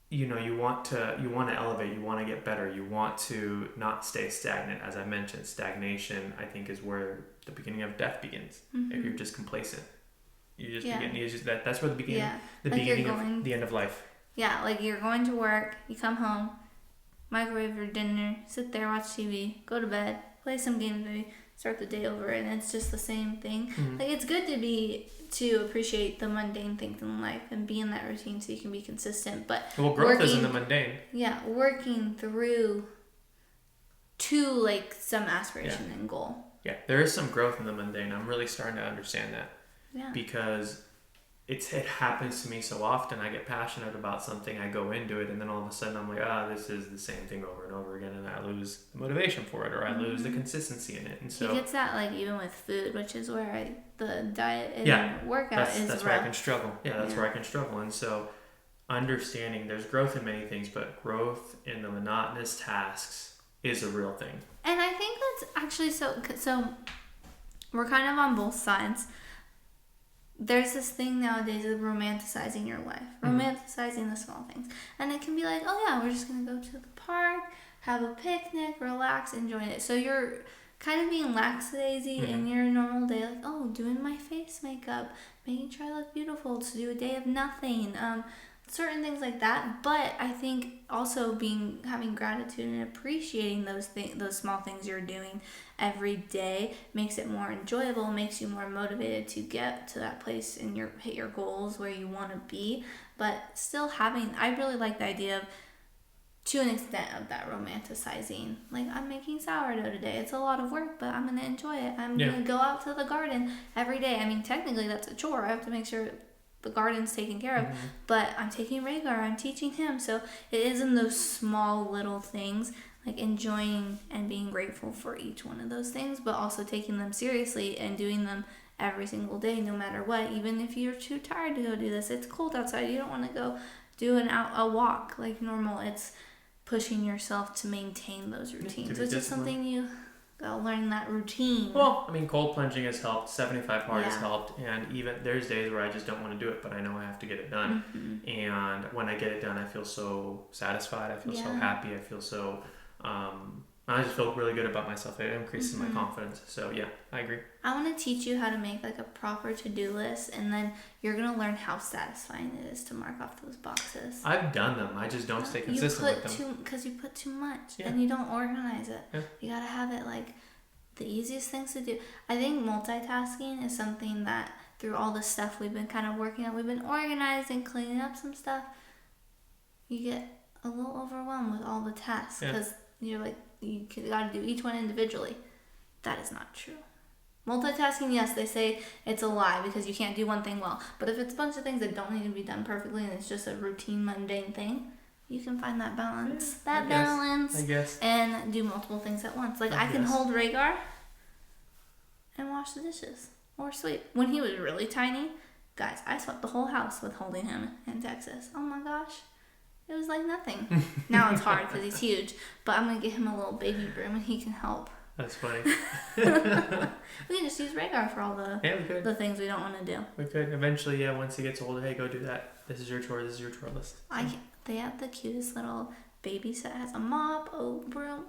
Speaker 1: you want to elevate. You want to get better. You want to not stay stagnant. As I mentioned, stagnation, I think, is where the beginning of death begins. If you're just complacent. You just begin. You just that's where the beginning of the end of life.
Speaker 2: Yeah, like you're going to work, you come home, microwave your dinner, sit there, watch TV, go to bed, play some games, maybe start the day over, and it's just the same thing. Like it's good to appreciate the mundane things in life and be in that routine so you can be consistent. But
Speaker 1: growth is in the mundane.
Speaker 2: Yeah, working through to like some aspiration and goal.
Speaker 1: Yeah, there is some growth in the mundane. I'm really starting to understand that.
Speaker 2: Yeah.
Speaker 1: Because it happens to me so often. I get passionate about something, I go into it, and then all of a sudden I'm like, this is the same thing over and over again, and I lose the motivation for it, or I lose the consistency in it. And so
Speaker 2: he gets that like even with food, which is where the diet and workout is.
Speaker 1: That's where I can struggle. Yeah, that's where I can struggle. And so understanding there's growth in many things, but growth in the monotonous tasks is a real thing. And
Speaker 2: I think that's actually so we're kind of on both sides. There's this thing nowadays of romanticizing your life, romanticizing the small things. And it can be like, oh yeah, we're just going to go to the park, have a picnic, relax, enjoy it. So you're kind of being lackadaisy in your normal day, like, oh, doing my face makeup, making sure I look beautiful, to do a day of nothing, certain things like that. But I think also having gratitude and appreciating those small things you're doing every day makes it more enjoyable, makes you more motivated to get to that place and hit your goals where you want to be. But still I really like the idea of to an extent of that romanticizing. Like, I'm making sourdough today. It's a lot of work, but I'm going to enjoy it. I'm going to go out to the garden every day. I mean, technically that's a chore. I have to make sure the garden's taken care of, but I'm taking Rhaegar. I'm teaching him. So it is in those small little things, like enjoying and being grateful for each one of those things, but also taking them seriously and doing them every single day, no matter what. Even if you're too tired to go do this, it's cold outside, you don't want to go do a walk like normal. It's pushing yourself to maintain those routines, which is something you gotta learn, that routine.
Speaker 1: Well, I mean, cold plunging has helped, 75 hard has helped, and even there's days where I just don't want to do it, but I know I have to get it done. And when I get it done, I feel so satisfied, I feel so happy, I feel so I just feel really good about myself. It increases my confidence. So yeah, I agree.
Speaker 2: I want to teach you how to make like a proper to-do list, and then you're going to learn how satisfying it is to mark off those boxes.
Speaker 1: I've done them. I just don't stay consistent with them.
Speaker 2: Because you put too much and you don't organize it.
Speaker 1: Yeah.
Speaker 2: You got to have it like the easiest things to do. I think multitasking is something that through all the stuff we've been kind of working on, we've been organizing, cleaning up some stuff, you get a little overwhelmed with all the tasks because you're like, you got to do each one individually. That is not true. Multitasking, yes, they say it's a lie because you can't do one thing well. But if it's a bunch of things that don't need to be done perfectly and it's just a routine, mundane thing, you can find that balance. I guess. And do multiple things at once. Like, I can hold Rhaegar and wash the dishes or sweep. When he was really tiny, guys, I swept the whole house with holding him in Texas. Oh my gosh. It was like nothing. Now it's hard because he's huge, but I'm going to get him a little baby broom and he can help.
Speaker 1: That's funny.
Speaker 2: We can just use Rhaegar for all the things we don't want to do.
Speaker 1: We could. Eventually, once he gets older, hey, go do that. This is your chore. This is your chore list.
Speaker 2: They have the cutest little baby set. It has a mop, broom,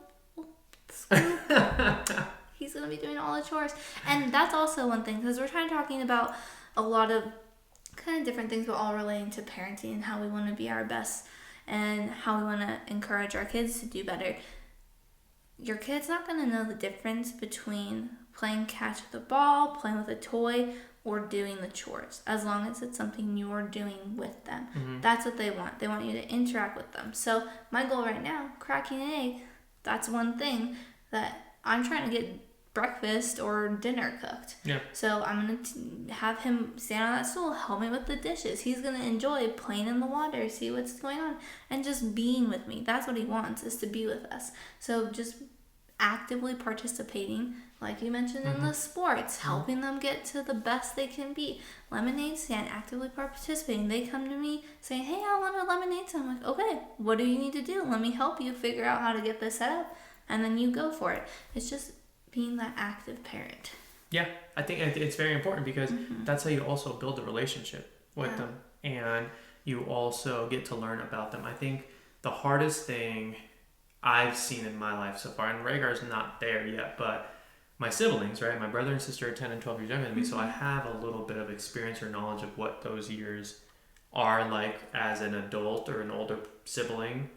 Speaker 2: scoop. He's going to be doing all the chores. And that's also one thing, because we're talking about a lot of kind of different things, but all relating to parenting and how we want to be our best and how we want to encourage our kids to do better. Your kid's not going to know the difference between playing catch with a ball, playing with a toy, or doing the chores, as long as it's something you're doing with them. That's what they want. They want you to interact with them. So my goal right now, cracking an egg, that's one thing that I'm trying to get breakfast or dinner cooked. Yeah. So I'm going to have him stand on that stool, help me with the dishes. He's going to enjoy playing in the water, see what's going on, and just being with me. That's what he wants, is to be with us. So just actively participating, like you mentioned in the sports, helping them get to the best they can be. Lemonade stand, actively participating. They come to me saying, hey, I want a lemonade stand. I'm like, okay, what do you need to do? Let me help you figure out how to get this set up. And then you go for it. It's just being that active parent.
Speaker 1: Yeah, I think it's very important because that's how you also build a relationship with them, and you also get to learn about them. I think the hardest thing I've seen in my life so far, and Rhaegar's not there yet, but my siblings, right? My brother and sister are 10 and 12 years younger than me, so I have a little bit of experience or knowledge of what those years are like as an adult or an older sibling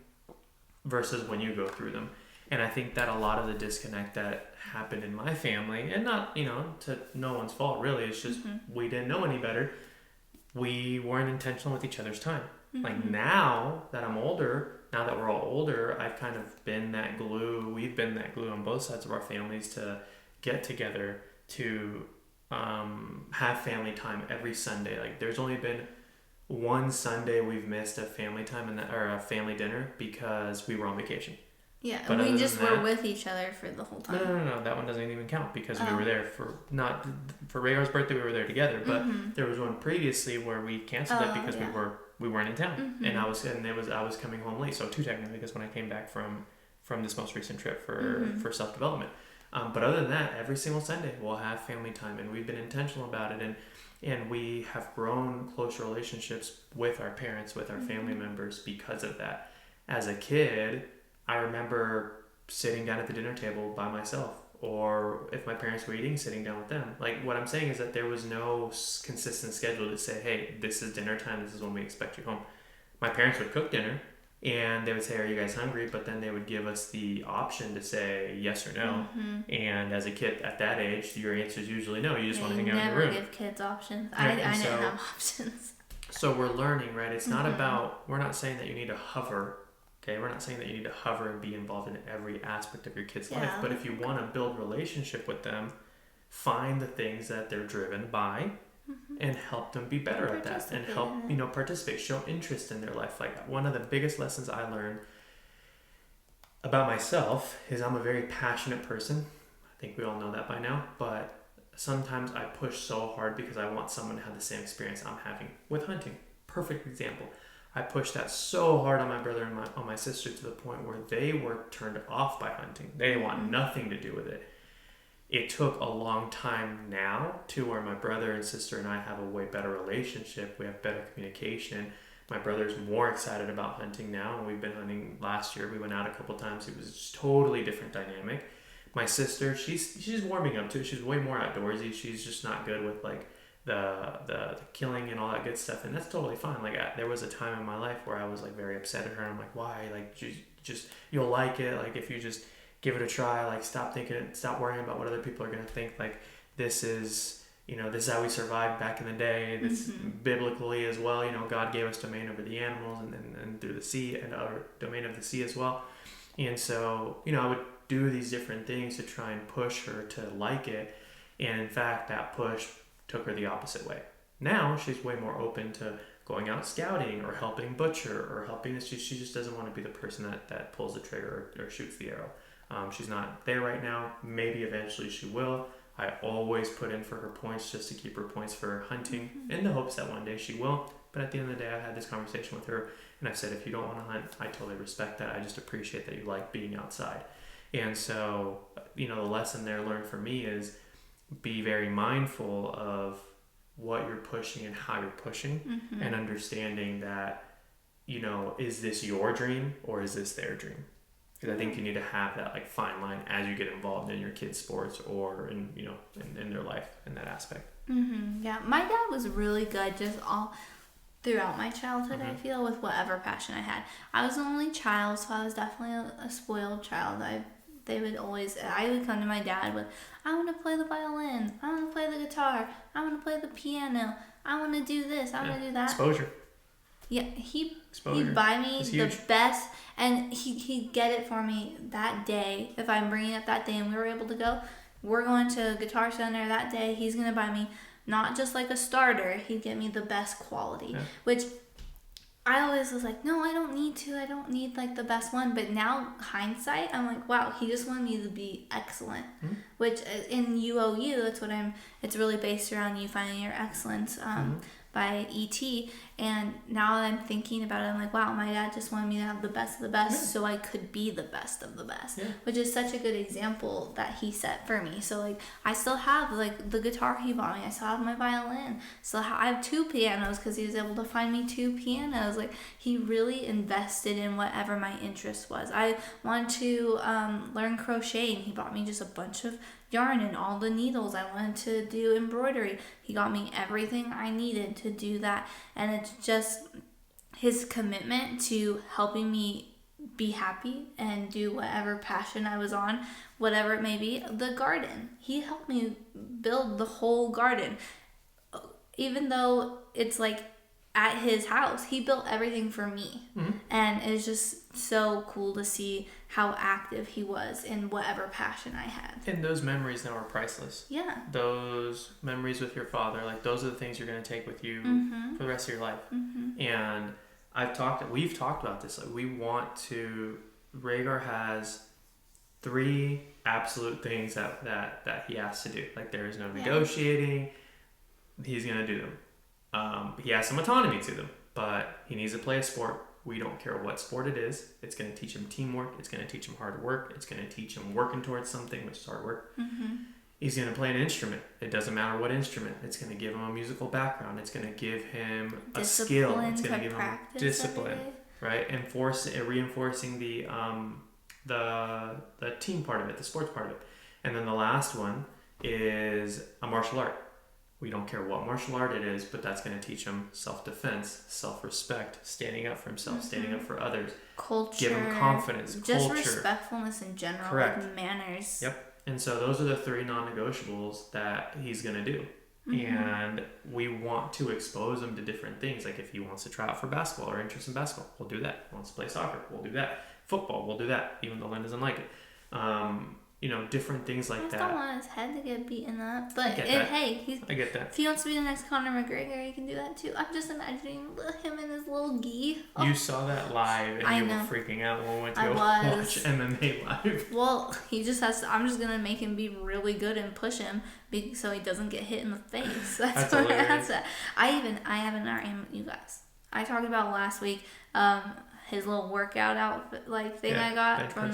Speaker 1: versus when you go through them. And I think that a lot of the disconnect that happened in my family, and not, to no one's fault really, it's just we didn't know any better. We weren't intentional with each other's time. Like now that I'm older, now that we're all older, I've kind of been that glue. We've been that glue on both sides of our families to get together, to have family time every Sunday. Like there's only been one Sunday we've missed a family time or a family dinner because we were on vacation.
Speaker 2: Yeah, but we just were with each other for the whole time.
Speaker 1: No. That one doesn't even count because we were there for Rhaegar's birthday. We were there together, but there was one previously where we canceled it because we weren't in town, and I was coming home late. So two technically, because when I came back from this most recent trip for self-development. But other than that, every single Sunday we'll have family time, and we've been intentional about it, and we have grown closer relationships with our parents, with our family members because of that. As a kid, I remember sitting down at the dinner table by myself, or if my parents were eating, sitting down with them. Like what I'm saying is that there was no consistent schedule to say, hey, this is dinner time, this is when we expect you home. My parents would cook dinner and they would say, are you guys hungry? But then they would give us the option to say yes or no. And as a kid at that age, your answer is usually no. You just want to hang out in your room.
Speaker 2: You never give kids options. I didn't have options.
Speaker 1: So we're learning, right? It's not about, we're not saying that you need to hover Okay, we're not saying that you need to hover and be involved in every aspect of your kid's life,
Speaker 2: Yeah.
Speaker 1: but if you want to build relationship with them, find the things that they're driven by and help them be better at that and help, participate, show interest in their life. Like one of the biggest lessons I learned about myself is I'm a very passionate person. I think we all know that by now, but sometimes I push so hard because I want someone to have the same experience I'm having with hunting. Perfect example. I pushed that so hard on my brother and on my sister to the point where they were turned off by hunting. They want nothing to do with it. It took a long time now to where my brother and sister and I have a way better relationship. We have better communication. My brother's more excited about hunting now, and we've been hunting last year. We went out a couple times. It was just totally different dynamic. My sister, she's warming up to it. She's way more outdoorsy. She's just not good with like the killing and all that good stuff, and that's totally fine. Like there was a time in my life where I was like very upset at her. I'm like, why? Like just you'll like it. Like if you just give it a try. Like stop worrying about what other people are gonna think. Like this is how we survived back in the day. This biblically as well. God gave us domain over the animals and through the sea and our domain of the sea as well. And so I would do these different things to try and push her to like it. And in fact, that push took her the opposite way. Now she's way more open to going out scouting or helping butcher or helping this. She just doesn't want to be the person that pulls the trigger or shoots the arrow. She's not there right now. Maybe eventually she will. I always put in for her points just to keep her points for hunting in the hopes that one day she will. But at the end of the day, I had this conversation with her and I said, if you don't want to hunt, I totally respect that. I just appreciate that you like being outside. And so, the lesson there learned for me is be very mindful of what you're pushing and how you're pushing and understanding that, is this your dream or is this their dream? Because I think you need to have that like fine line as you get involved in your kids' sports or in their life in that aspect.
Speaker 2: Yeah, my dad was really good just all throughout my childhood, I feel, with whatever passion I had. I was the only child, so I was definitely a spoiled child. I would come to my dad with, I want to play the violin, I want to play the guitar, I want to play the piano, I want to do this, I want to do that.
Speaker 1: Exposure.
Speaker 2: Yeah, he'd buy me the best, and he'd get it for me that day. If I'm bringing it that day and we were able to go, we're going to Guitar Center that day. He's going to buy me not just like a starter, he'd get me the best quality, which I always was like, no, I don't need like the best one. But now hindsight, I'm like, wow, he just wanted me to be excellent, which in UOU, it's really based around you finding your excellence. By E.T. And now that I'm thinking about it, I'm like, wow, my dad just wanted me to have the best of the best so I could be the best of the best, which is such a good example that he set for me. So like, I still have like the guitar he bought me. I still have my violin. I have 2 pianos because he was able to find me 2 pianos. Like he really invested in whatever my interest was. I wanted to learn crochet and he bought me just a bunch of yarn and all the needles. I wanted to do embroidery. He got me everything I needed to do that. And it's just his commitment to helping me be happy and do whatever passion I was on, whatever it may be. The garden. He helped me build the whole garden. Even though it's like at his house, he built everything for me. And it's just so cool to see how active he was in whatever passion I had.
Speaker 1: And those memories now are priceless.
Speaker 2: Yeah.
Speaker 1: Those memories with your father, like those are the things you're going to take with you for the rest of your life. And we've talked about this. Like we want to, Rhaegar has 3 absolute things that he has to do. Like there is no negotiating. He's going to do them. He has some autonomy to them, but he needs to play a sport. We don't care what sport it is. It's going to teach him teamwork. It's going to teach him hard work. It's going to teach him working towards something, which is hard work. He's going to play an instrument. It doesn't matter what instrument. It's going to give him a musical background. It's going to give him a skill. It's going to give him discipline, right? And reinforcing the team part of it, the sports part of it. And then the last one is a martial art. We don't care what martial art it is, but that's going to teach him self-defense, self-respect, standing up for himself, standing up for others.
Speaker 2: Culture.
Speaker 1: Give him confidence.
Speaker 2: Just culture. Respectfulness in general.
Speaker 1: Correct.
Speaker 2: Like manners.
Speaker 1: Yep. And so those are the 3 non-negotiables that he's going to do. And we want to expose him to different things. Like if he wants to try out for basketball or interest in basketball, we'll do that. He wants to play soccer, we'll do that. Football, we'll do that, even though Lynn doesn't like it. Different things like that.
Speaker 2: I don't want his head to get beaten up. But
Speaker 1: I get that.
Speaker 2: If he wants to be the next Conor McGregor, he can do that too. I'm just imagining him in his little gi.
Speaker 1: Oh. You saw that live and you were freaking out when we went to go watch MMA live.
Speaker 2: Well, he just has to, I'm just going to make him be really good and push him so he doesn't get hit in the face. That's what hilarious. I have an argument with you guys. I talked about last week his little workout outfit thing I got from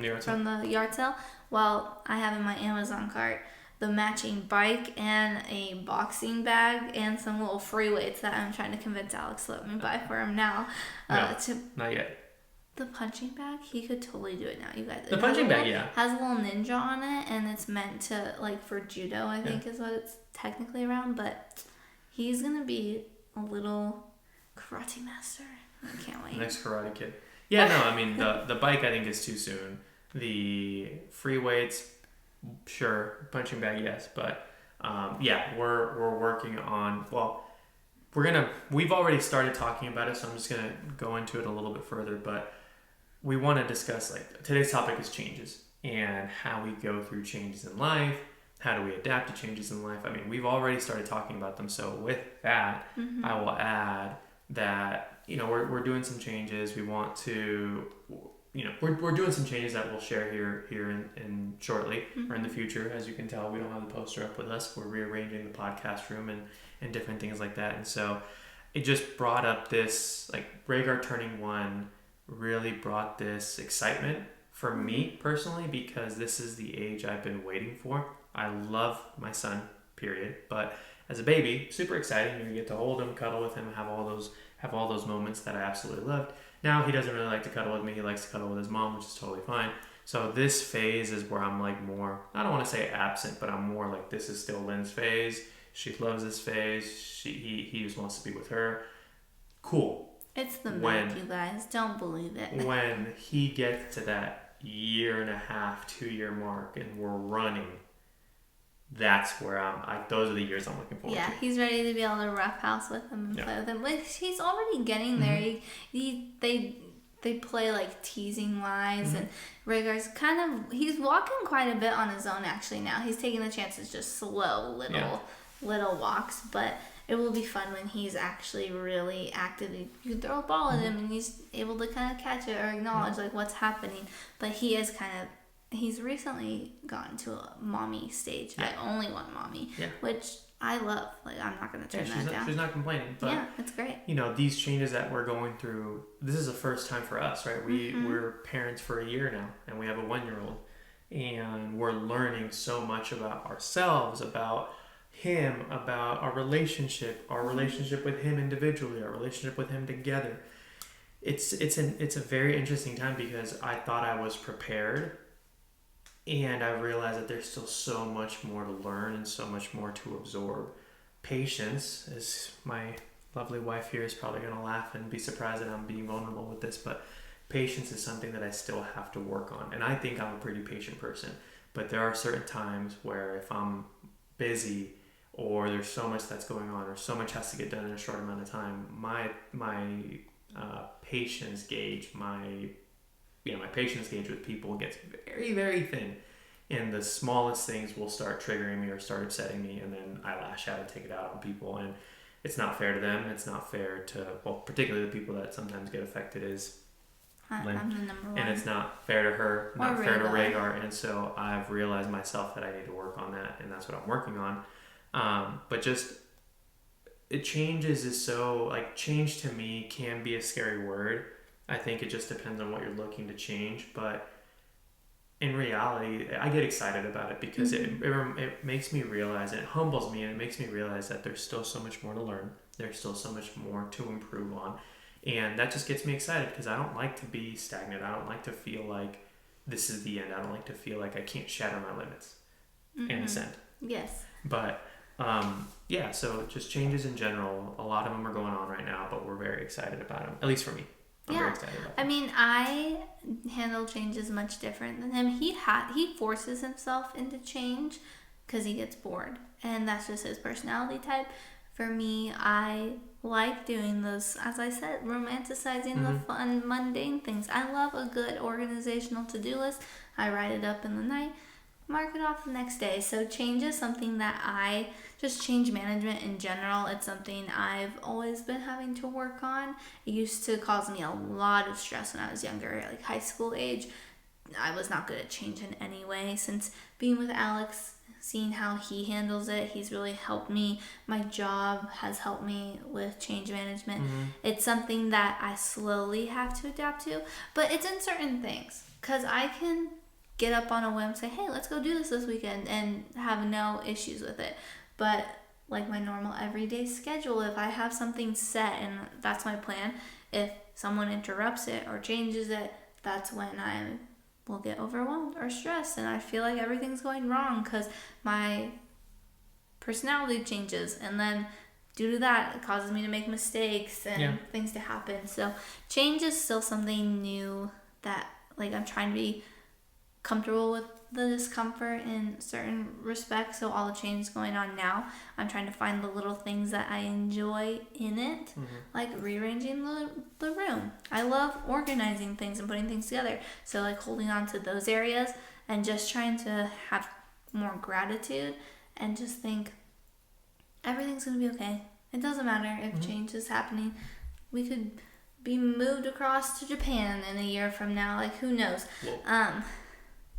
Speaker 2: the yard sale. Well, I have in my Amazon cart the matching bike and a boxing bag and some little free weights that I'm trying to convince Alex to let me buy for him now.
Speaker 1: Not yet.
Speaker 2: The punching bag, he could totally do it now, you guys.
Speaker 1: The punching bag,
Speaker 2: has a little ninja on it, and it's meant to for judo, I think is what it's technically around. But he's gonna be a little karate master. I can't wait.
Speaker 1: Next Karate Kid. Yeah, no, I mean, the bike I think is too soon. The free weights, sure. Punching bag, yes. But, we're working on, we've already started talking about it, so I'm just going to go into it a little bit further. But we want to discuss, today's topic is changes and how we go through changes in life. How do we adapt to changes in life? I mean, we've already started talking about them. So with that, I will add that we're doing some changes. We want to, we're doing some changes that we'll share here in shortly or in the future. As you can tell, we don't have the poster up with us. We're rearranging the podcast room and different things like that. And so it just brought up this, Rhaegar turning 1 really brought this excitement for me personally, because this is the age I've been waiting for. I love my son, period. But as a baby, super exciting. You get to hold him, cuddle with him, have all those moments that I absolutely loved. Now he doesn't really like to cuddle with me. He likes to cuddle with his mom, which is totally fine. So this phase is where I'm more, I don't want to say absent, but I'm more this is still Lynn's phase. She loves this phase. He just wants to be with her. Cool.
Speaker 2: It's the milk, you guys. Don't believe it.
Speaker 1: When he gets to that 1.5, 2 year mark and we're running, that's where those are the years I'm looking forward to.
Speaker 2: Yeah, he's ready to be able to roughhouse with him and play with him. He's already getting there. They play teasing wise, and Rhaegar's he's walking quite a bit on his own actually now. He's taking the chances, just slow little walks, but it will be fun when he's actually really active. You throw a ball at him and he's able to kind of catch it or acknowledge what's happening. But he is he's recently gotten to a mommy stage. I only want mommy, which I love. I'm not going to turn that down.
Speaker 1: She's not complaining. But,
Speaker 2: yeah, it's great.
Speaker 1: These changes that we're going through, this is the first time for us, right? We're parents for a year now, and we have a 1-year-old. And we're learning so much about ourselves, about him, about our relationship with him individually, our relationship with him together. It's a very interesting time because I thought I was prepared. And I realized that there's still so much more to learn and so much more to absorb. Patience, as my lovely wife here is probably going to laugh and be surprised that I'm being vulnerable with this, but patience is something that I still have to work on. And I think I'm a pretty patient person, but there are certain times where if I'm busy or there's so much that's going on or so much has to get done in a short amount of time, my patience gauge, my patience gauge with people gets very, very thin. And the smallest things will start triggering me or start upsetting me, and then I lash out and take it out on people. And it's not fair to them. It's not fair to, particularly the people that sometimes get affected is Lynn.
Speaker 2: I'm the number one.
Speaker 1: And it's not fair to her, not fair to Rhaegar. And so I've realized myself that I need to work on that, and that's what I'm working on. But just, changes is so, change to me can be a scary word. I think it just depends on what you're looking to change, but in reality, I get excited about it because it makes me realize, it humbles me, and it makes me realize that there's still so much more to learn. There's still so much more to improve on, and that just gets me excited because I don't like to be stagnant. I don't like to feel like this is the end. I don't like to feel like I can't shatter my limits and ascend.
Speaker 2: Yes.
Speaker 1: But so just changes in general. A lot of them are going on right now, but we're very excited about them, at least for me. I'm very excited about that.
Speaker 2: I mean, I handle changes much different than him. He forces himself into change, because he gets bored. And that's just his personality type. For me, I like doing those, as I said, romanticizing the fun, mundane things. I love a good organizational to-do list. I write it up in the night, mark it off the next day. So change is something that just change management in general, it's something I've always been having to work on. It used to cause me a lot of stress when I was younger, like high school age. I was not good at change in any way. Since being with Alex, seeing how he handles it, he's really helped me. My job has helped me with change management. It's something that I slowly have to adapt to, but it's in certain things, because I can get up on a whim, say, hey, let's go do this weekend, and have no issues with it. But like my normal everyday schedule, if I have something set and that's my plan, if someone interrupts it or changes it, that's when I will get overwhelmed or stressed, and I feel like everything's going wrong because my personality changes, and then due to that, it causes me to make mistakes and things to happen. So change is still something new that, like, I'm trying to be comfortable with the discomfort in certain respects. So all the change going on now, I'm trying to find the little things that I enjoy in it, like rearranging the room. I love organizing things and putting things together. So like holding on to those areas and just trying to have more gratitude and just think everything's going to be okay. It doesn't matter if change is happening. We could be moved across to Japan in a year from now. Like, who knows?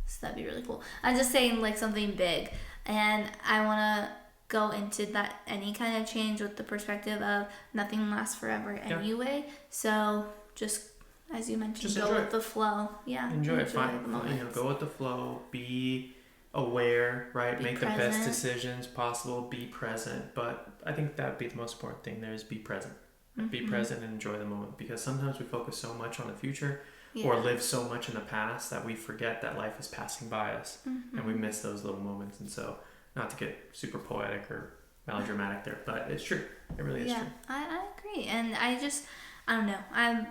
Speaker 2: So that'd be really cool. I'm just saying, like, something big. And I want to go into that, any kind of change, with the perspective of nothing lasts forever anyway. So just, as you mentioned, just go with the flow. Yeah.
Speaker 1: Enjoy it. Go with the flow. Be aware, right? Make the best decisions possible. Be present. But I think that would be the most important thing there, is be present. Be present and enjoy the moment. Because sometimes we focus so much on the future or live so much in the past that we forget that life is passing by us, and we miss those little moments. And so, not to get super poetic or melodramatic there, but it's true. It really is true.
Speaker 2: I agree. And I don't know.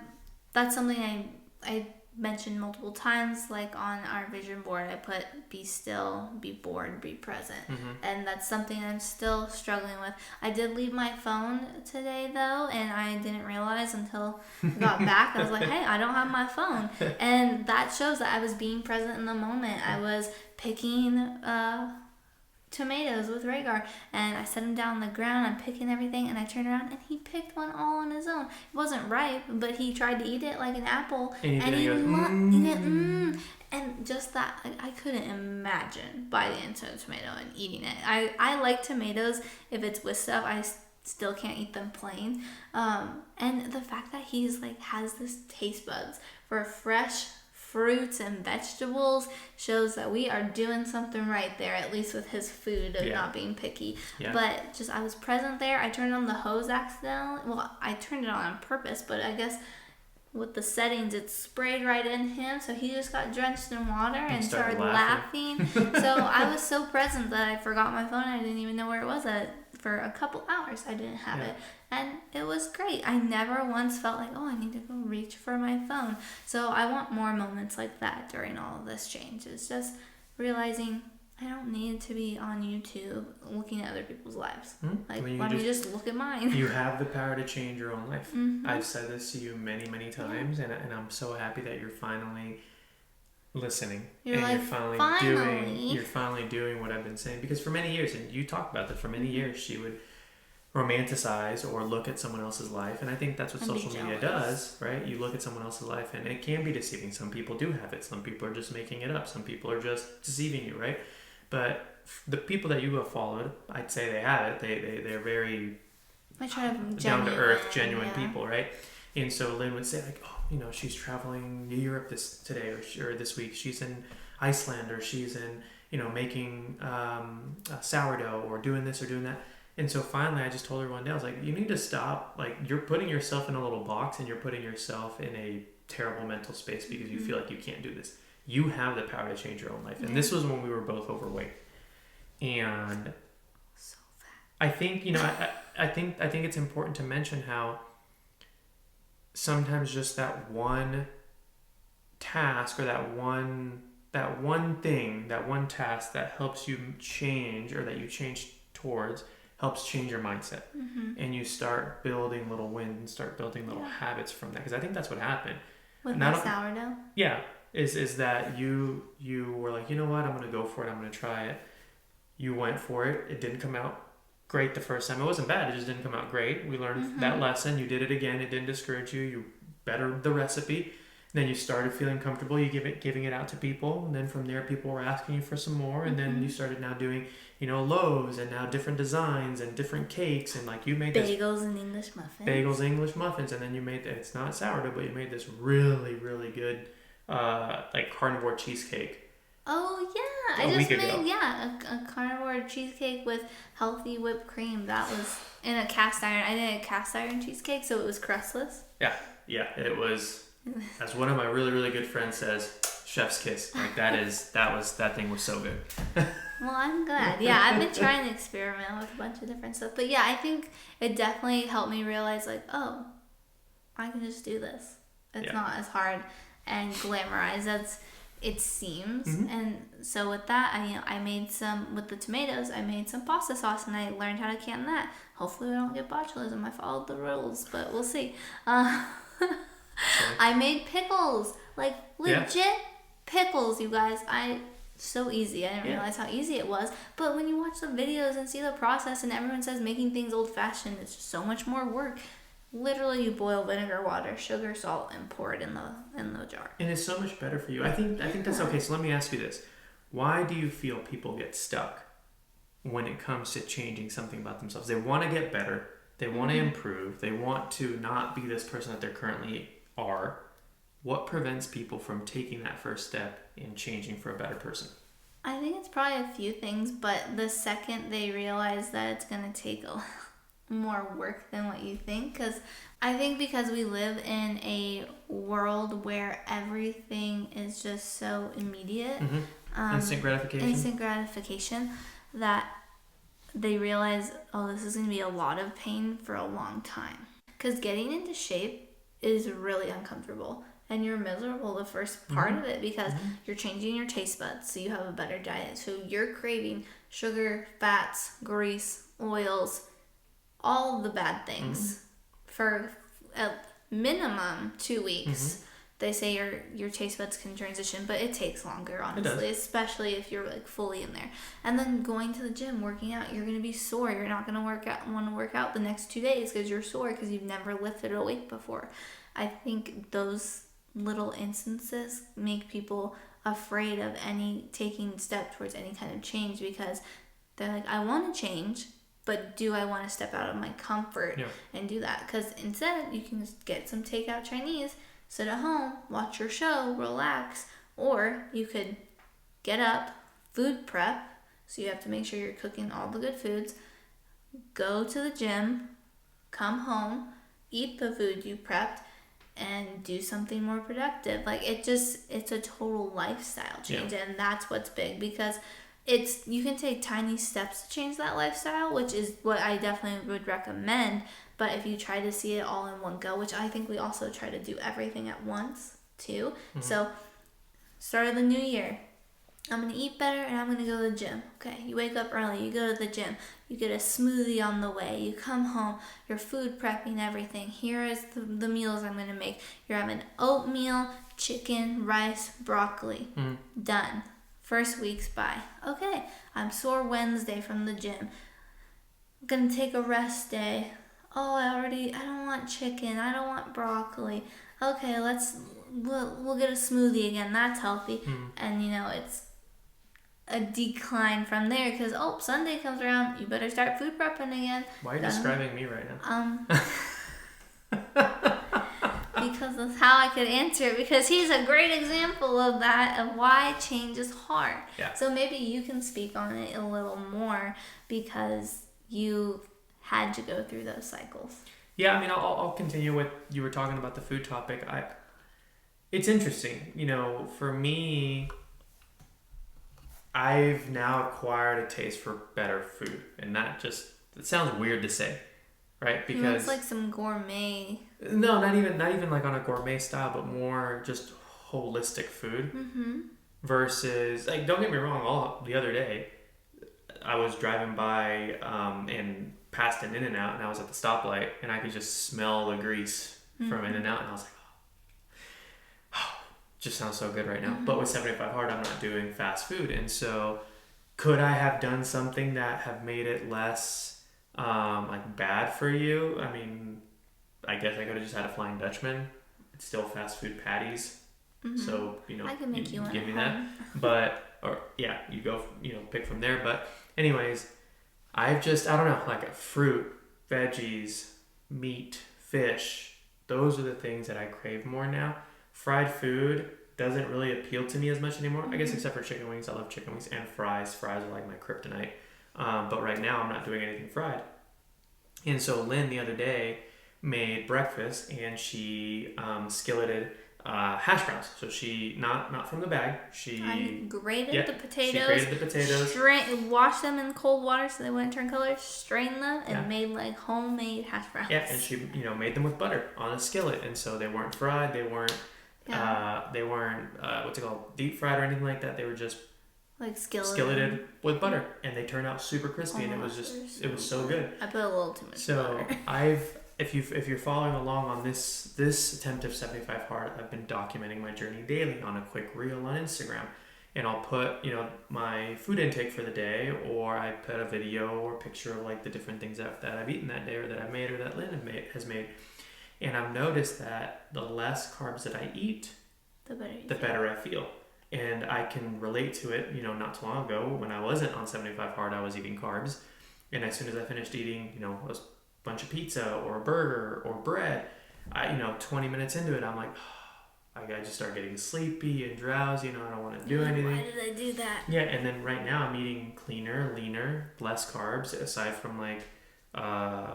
Speaker 2: That's something I mentioned multiple times, like on our vision board. I put be still, be bored, be present. And that's something I'm still struggling with. I did leave my phone today though, and I didn't realize until I got back. I was like, hey, I don't have my phone. And that shows that I was being present in the moment. I was picking tomatoes with Rhaegar, and I set him down on the ground. I'm picking everything, and I turned around and he picked one all on his own. It wasn't ripe, but he tried to eat it like an apple, and he loved it. And just that, I couldn't imagine biting into a tomato and eating it. I like tomatoes if it's with stuff. I still can't eat them plain. And the fact that he's like has this taste buds for fresh fruits and vegetables shows that we are doing something right there, at least with his food of not being picky. But just, I was present there. I turned on the hose accidentally. Well, I turned it on purpose, but I guess with the settings, it sprayed right in him, so he just got drenched in water and started laughing. So I was so present that I forgot my phone. I didn't even know where it was for a couple hours. I didn't have it, and it was great. I never once felt like, oh, I need to go reach for my phone. So I want more moments like that during all of this change. It's just realizing I don't need to be on YouTube looking at other people's lives. Like, let me just look at mine.
Speaker 1: You have the power to change your own life. I've said this to you many, many times, and I'm so happy that you're finally listening. You're finally doing what I've been saying. Because for many years, and you talked about that, for many years she would romanticize or look at someone else's life, and I think that's what social media does, right? You look at someone else's life, and it can be deceiving. Some people do have it. Some people are just making it up. Some people are just deceiving you, right? But the people that you have followed, I'd say they have it. They're very down to earth, genuine people, right? And so Lynn would say, like, oh, she's traveling to Europe today or this week. She's in Iceland, or she's in, making sourdough, or doing this or doing that. And so finally, I just told her one day, I was like, you need to stop. Like, you're putting yourself in a little box, and you're putting yourself in a terrible mental space because you feel like you can't do this. You have the power to change your own life. And this was when we were both overweight. And so fat. I think, I think it's important to mention how sometimes just that one task or that one that one thing, that one task that helps you change, or that you change towards, helps change your mindset. And you start building little wins and start building little habits from that. Because I think that's what happened.
Speaker 2: With my sourdough?
Speaker 1: Yeah. Is that you were like, you know what, I'm going to go for it. I'm going to try it. You went for it. It didn't come out great the first time. It wasn't bad. It just didn't come out great. We learned that lesson. You did it again. It didn't discourage you. You bettered the recipe. Then you started feeling comfortable. You giving it out to people. And then from there, people were asking you for some more. And then you started now doing, loaves, and now different designs and different cakes. And like you made
Speaker 2: bagels and English muffins.
Speaker 1: Bagels and English muffins. And then you made, it's not sourdough, but you made this really, really good like carnivore cheesecake.
Speaker 2: Oh yeah, I just made a carnivore cheesecake with healthy whipped cream. That was in a cast iron. I did a cast iron cheesecake, so it was crustless.
Speaker 1: Yeah, it was. As one of my really, really good friends says, chef's kiss. Like that thing was so good.
Speaker 2: Well, I'm glad. Yeah, I've been trying to experiment with a bunch of different stuff, but yeah, I think it definitely helped me realize like, oh, I can just do this. It's not as hard and glamorized as it seems. And so with that, I made some, with the tomatoes, I made some pasta sauce, and I learned how to can that. Hopefully I don't get botulism. I followed the rules, but we'll see. I made pickles, like legit pickles, you guys. So easy. I didn't realize how easy it was. But when you watch the videos and see the process, and everyone says making things old-fashioned, it's just so much more work. Literally, you boil vinegar, water, sugar, salt, and pour it in the jar.
Speaker 1: And it's so much better for you. I think that's okay. So let me ask you this: why do you feel people get stuck when it comes to changing something about themselves? They want to get better. They want to improve. They want to not be this person that they currently are. What prevents people from taking that first step in changing for a better person?
Speaker 2: I think it's probably a few things, but the second they realize that it's going to take more work than what you think, because we live in a world where everything is just so immediate,
Speaker 1: instant
Speaker 2: gratification, that they realize, oh, this is going to be a lot of pain for a long time, because getting into shape is really uncomfortable, and you're miserable the first part of it, because you're changing your taste buds so you have a better diet, so you're craving sugar, fats, grease, oils, all the bad things for a minimum 2 weeks. They say your taste buds can transition, but it takes longer, honestly, especially if you're like fully in there. And then going to the gym, working out, you're going to be sore. You're not going to want to work out the next 2 days because you're sore because you've never lifted a weight before. I think those little instances make people afraid of taking step towards any kind of change, because they're like, I want to change, but do I want to step out of my comfort and do that? Because instead, you can just get some takeout Chinese, sit at home, watch your show, relax. Or you could get up, food prep, so you have to make sure you're cooking all the good foods, go to the gym, come home, eat the food you prepped, and do something more productive. Like, it's a total lifestyle change, and that's what's big, because you can take tiny steps to change that lifestyle, which is what I definitely would recommend. But if you try to see it all in one go, which I think we also try to do everything at once too. So start of the new year, I'm going to eat better and I'm going to go to the gym. Okay, you wake up early, you go to the gym, you get a smoothie on the way, you come home, you're food prepping everything. Here is the meals I'm going to make. You're having oatmeal, chicken, rice, broccoli. Done. First week's by. Okay, I'm sore Wednesday from the gym. I'm going to take a rest day. Oh, I don't want chicken. I don't want broccoli. Okay, we'll get a smoothie again. That's healthy. And, it's a decline from there, because, Sunday comes around. You better start food prepping again.
Speaker 1: Why are you describing me right now?
Speaker 2: Because that's how I could answer it, because he's a great example of that, of why change is hard.
Speaker 1: Yeah.
Speaker 2: So maybe you can speak on it a little more, because you had to go through those cycles.
Speaker 1: Yeah, I mean, I'll continue with, you were talking about the food topic. It's interesting, for me, I've now acquired a taste for better food, and it sounds weird to say, right? Because
Speaker 2: it's like some gourmet.
Speaker 1: No, not even like on a gourmet style, but more just holistic food. versus, like, don't get me wrong, the other day I was driving by and passed an In-N-Out, and I was at the stoplight, and I could just smell the grease from In-N-Out, and I was like, oh, just sounds so good right now. But with 75 Hard, I'm not doing fast food, and so could I have done something that have made it less like bad for you? I mean, I guess I could have just had a Flying Dutchman. It's still fast food patties. So,
Speaker 2: I can make you one
Speaker 1: give me
Speaker 2: at
Speaker 1: that.
Speaker 2: home.
Speaker 1: But, or yeah, you go, pick from there. But anyways, I don't know, like fruit, veggies, meat, fish, those are the things that I crave more now. Fried food doesn't really appeal to me as much anymore. I guess except for chicken wings. I love chicken wings and fries. Fries are like my kryptonite. But right now I'm not doing anything fried. And so Lynn the other day made breakfast, and she skilleted hash browns. So she not from the bag. She
Speaker 2: grated the potatoes.
Speaker 1: She grated the potatoes.
Speaker 2: Washed them in cold water so they wouldn't turn color. Strained them and made like homemade hash browns.
Speaker 1: Yeah, and she made them with butter on a skillet, and so they weren't fried. They weren't what's it called, deep fried or anything like that. They were just
Speaker 2: like
Speaker 1: skilleted with butter, and they turned out super crispy, and it was so good.
Speaker 2: I put a little too much
Speaker 1: butter.
Speaker 2: So
Speaker 1: if you're following along on this attempt of 75 Hard, I've been documenting my journey daily on a quick reel on Instagram, and I'll put my food intake for the day, or I put a video or picture of like the different things that I've eaten that day, or that I've made, or that Lynn has made. And I've noticed that the less carbs that I eat, the better I feel. And I can relate to it. Not too long ago when I wasn't on 75 Hard, I was eating carbs. And as soon as I finished eating, a bunch of pizza or a burger or bread, 20 minutes into it, I'm like, I just start getting sleepy and drowsy. I don't want to do anything.
Speaker 2: Why did I do that?
Speaker 1: Yeah, and then right now I'm eating cleaner, leaner, less carbs, aside from like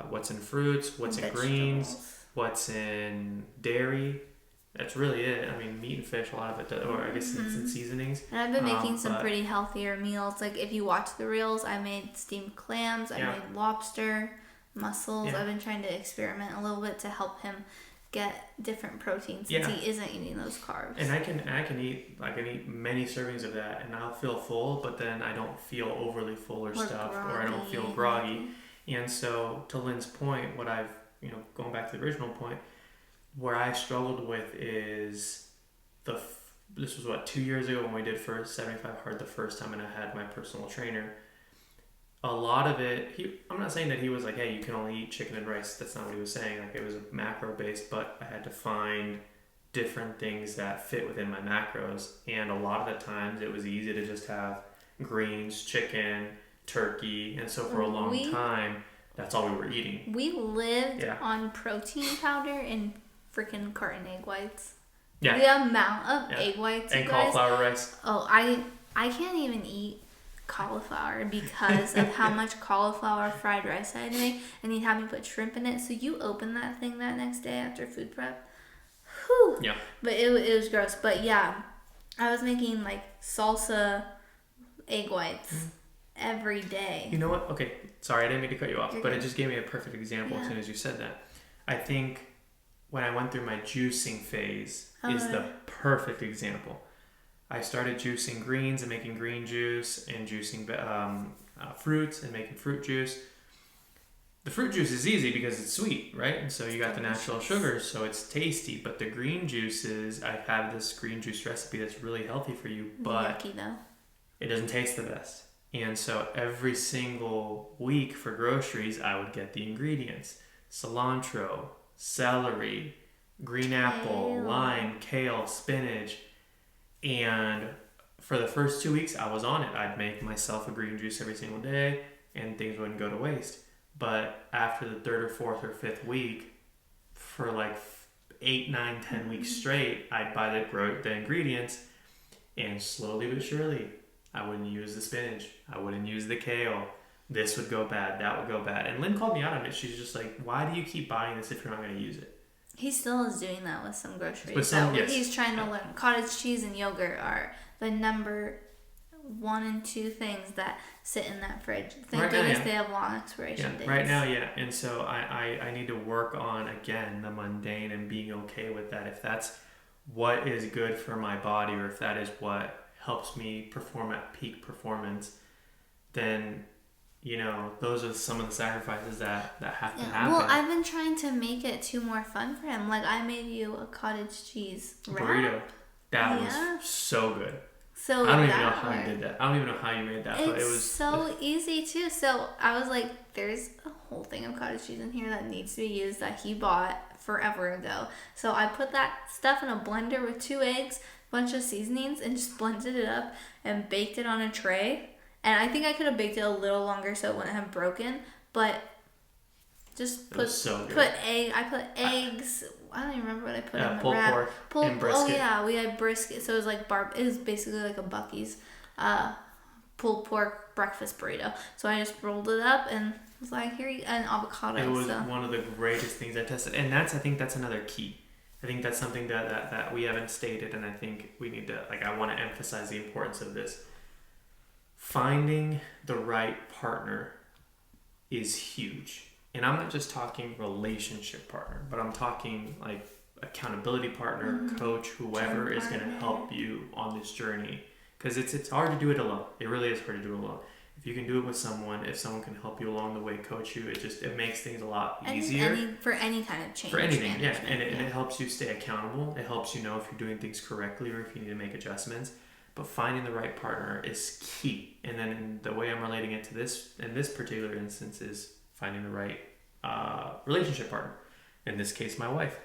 Speaker 1: what's in fruits, what's in greens, what's in dairy. That's really it. I mean, meat and fish, a lot of it, or I guess it's in seasonings.
Speaker 2: And I've been making some pretty healthier meals. Like if you watch the reels, I made steamed clams, I made lobster, mussels. I've been trying to experiment a little bit to help him get different proteins since he isn't eating those carbs. And I can eat many servings of that, and I'll feel full, but then I don't feel overly full or stuffed, or I don't feel groggy. And so, to Lynn's point, what I've going back to the original point, where I struggled with is this was 2 years ago when we did first 75 Hard the first time, and I had my personal trainer. A lot of it, I'm not saying that he was like, hey, you can only eat chicken and rice. That's not what he was saying. Like, it was macro based, but I had to find different things that fit within my macros. And a lot of the times it was easy to just have greens, chicken, turkey. And so for a long time, that's all we were eating. We lived on protein powder and freaking carton egg whites. Yeah. The amount of egg whites
Speaker 1: and cauliflower rice.
Speaker 2: Oh, I can't even eat cauliflower because of how much cauliflower fried rice I had to make, and he'd have me put shrimp in it. So you open that thing that next day after food prep. Whew. Yeah. But it was gross. But yeah, I was making like salsa egg whites every day.
Speaker 1: You know what? Okay, sorry, I didn't mean to cut you off, but it just gave me a perfect example as soon as you said that. I think when I went through my juicing phase is the perfect example. I started juicing greens and making green juice, and juicing fruits and making fruit juice. The fruit juice is easy because it's sweet, right? And so you got the natural sugars, so it's tasty. But the green juices, I have this green juice recipe that's really healthy for you, but it doesn't taste the best. And so every single week for groceries, I would get the ingredients: cilantro, celery, green apple, lime, kale, spinach. And for the first 2 weeks, I was on it. I'd make myself a green juice every single day, and things wouldn't go to waste. But after the third or fourth or fifth week, for like 8, 9, 10 weeks straight, I'd buy the ingredients, and slowly but surely, I wouldn't use the spinach. I wouldn't use the kale. This would go bad. That would go bad. And Lynn called me out on it. She's just like, why do you keep buying this if you're not going to use it?
Speaker 2: He still is doing that with some groceries.
Speaker 1: With some, yes.
Speaker 2: He's trying to learn. Cottage cheese and yogurt are the number 1 and 2 things that sit in that fridge. Thank goodness they have long expiration dates.
Speaker 1: Right now, and so I need to work on, again, the mundane and being okay with that. If that's what is good for my body, or if that is what helps me perform at peak performance, then, you know, those are some of the sacrifices that have to happen.
Speaker 2: Well, I've been trying to make it more fun for him. Like, I made you a cottage cheese
Speaker 1: burrito. That was so good.
Speaker 2: So
Speaker 1: I don't even know how you did that. I don't even know how you made that, but it was
Speaker 2: so easy too. So I was like, there's a whole thing of cottage cheese in here that needs to be used that he bought forever ago. So I put that stuff in a blender with 2 eggs, bunch of seasonings, and just blended it up and baked it on a tray. And I think I could have baked it a little longer so it wouldn't have broken, but just put egg. I put eggs. I don't even remember what I put in the
Speaker 1: pulled
Speaker 2: wrap.
Speaker 1: Pork and brisket.
Speaker 2: Oh yeah, we had brisket. So it was like it was basically like a Buc-ee's pulled pork breakfast burrito. So I just rolled it up and was like, here you and avocado.
Speaker 1: It was one of the greatest things I tested, and I think that's another key. I think that's something that we haven't stated, and I think we need to, like, I want to emphasize the importance of this. Finding the right partner is huge. And I'm not just talking relationship partner, but I'm talking like accountability partner, coach, whoever is going to help you on this journey. Because it's hard to do it alone. It really is hard to do it alone. If you can do it with someone, if someone can help you along the way, coach you, it makes things a lot easier.
Speaker 2: For any kind of change.
Speaker 1: For anything, yeah. And it helps you stay accountable. It helps you know if you're doing things correctly or if you need to make adjustments. But finding the right partner is key. And then the way I'm relating it to this, in this particular instance, is finding the right relationship partner. In this case, my wife.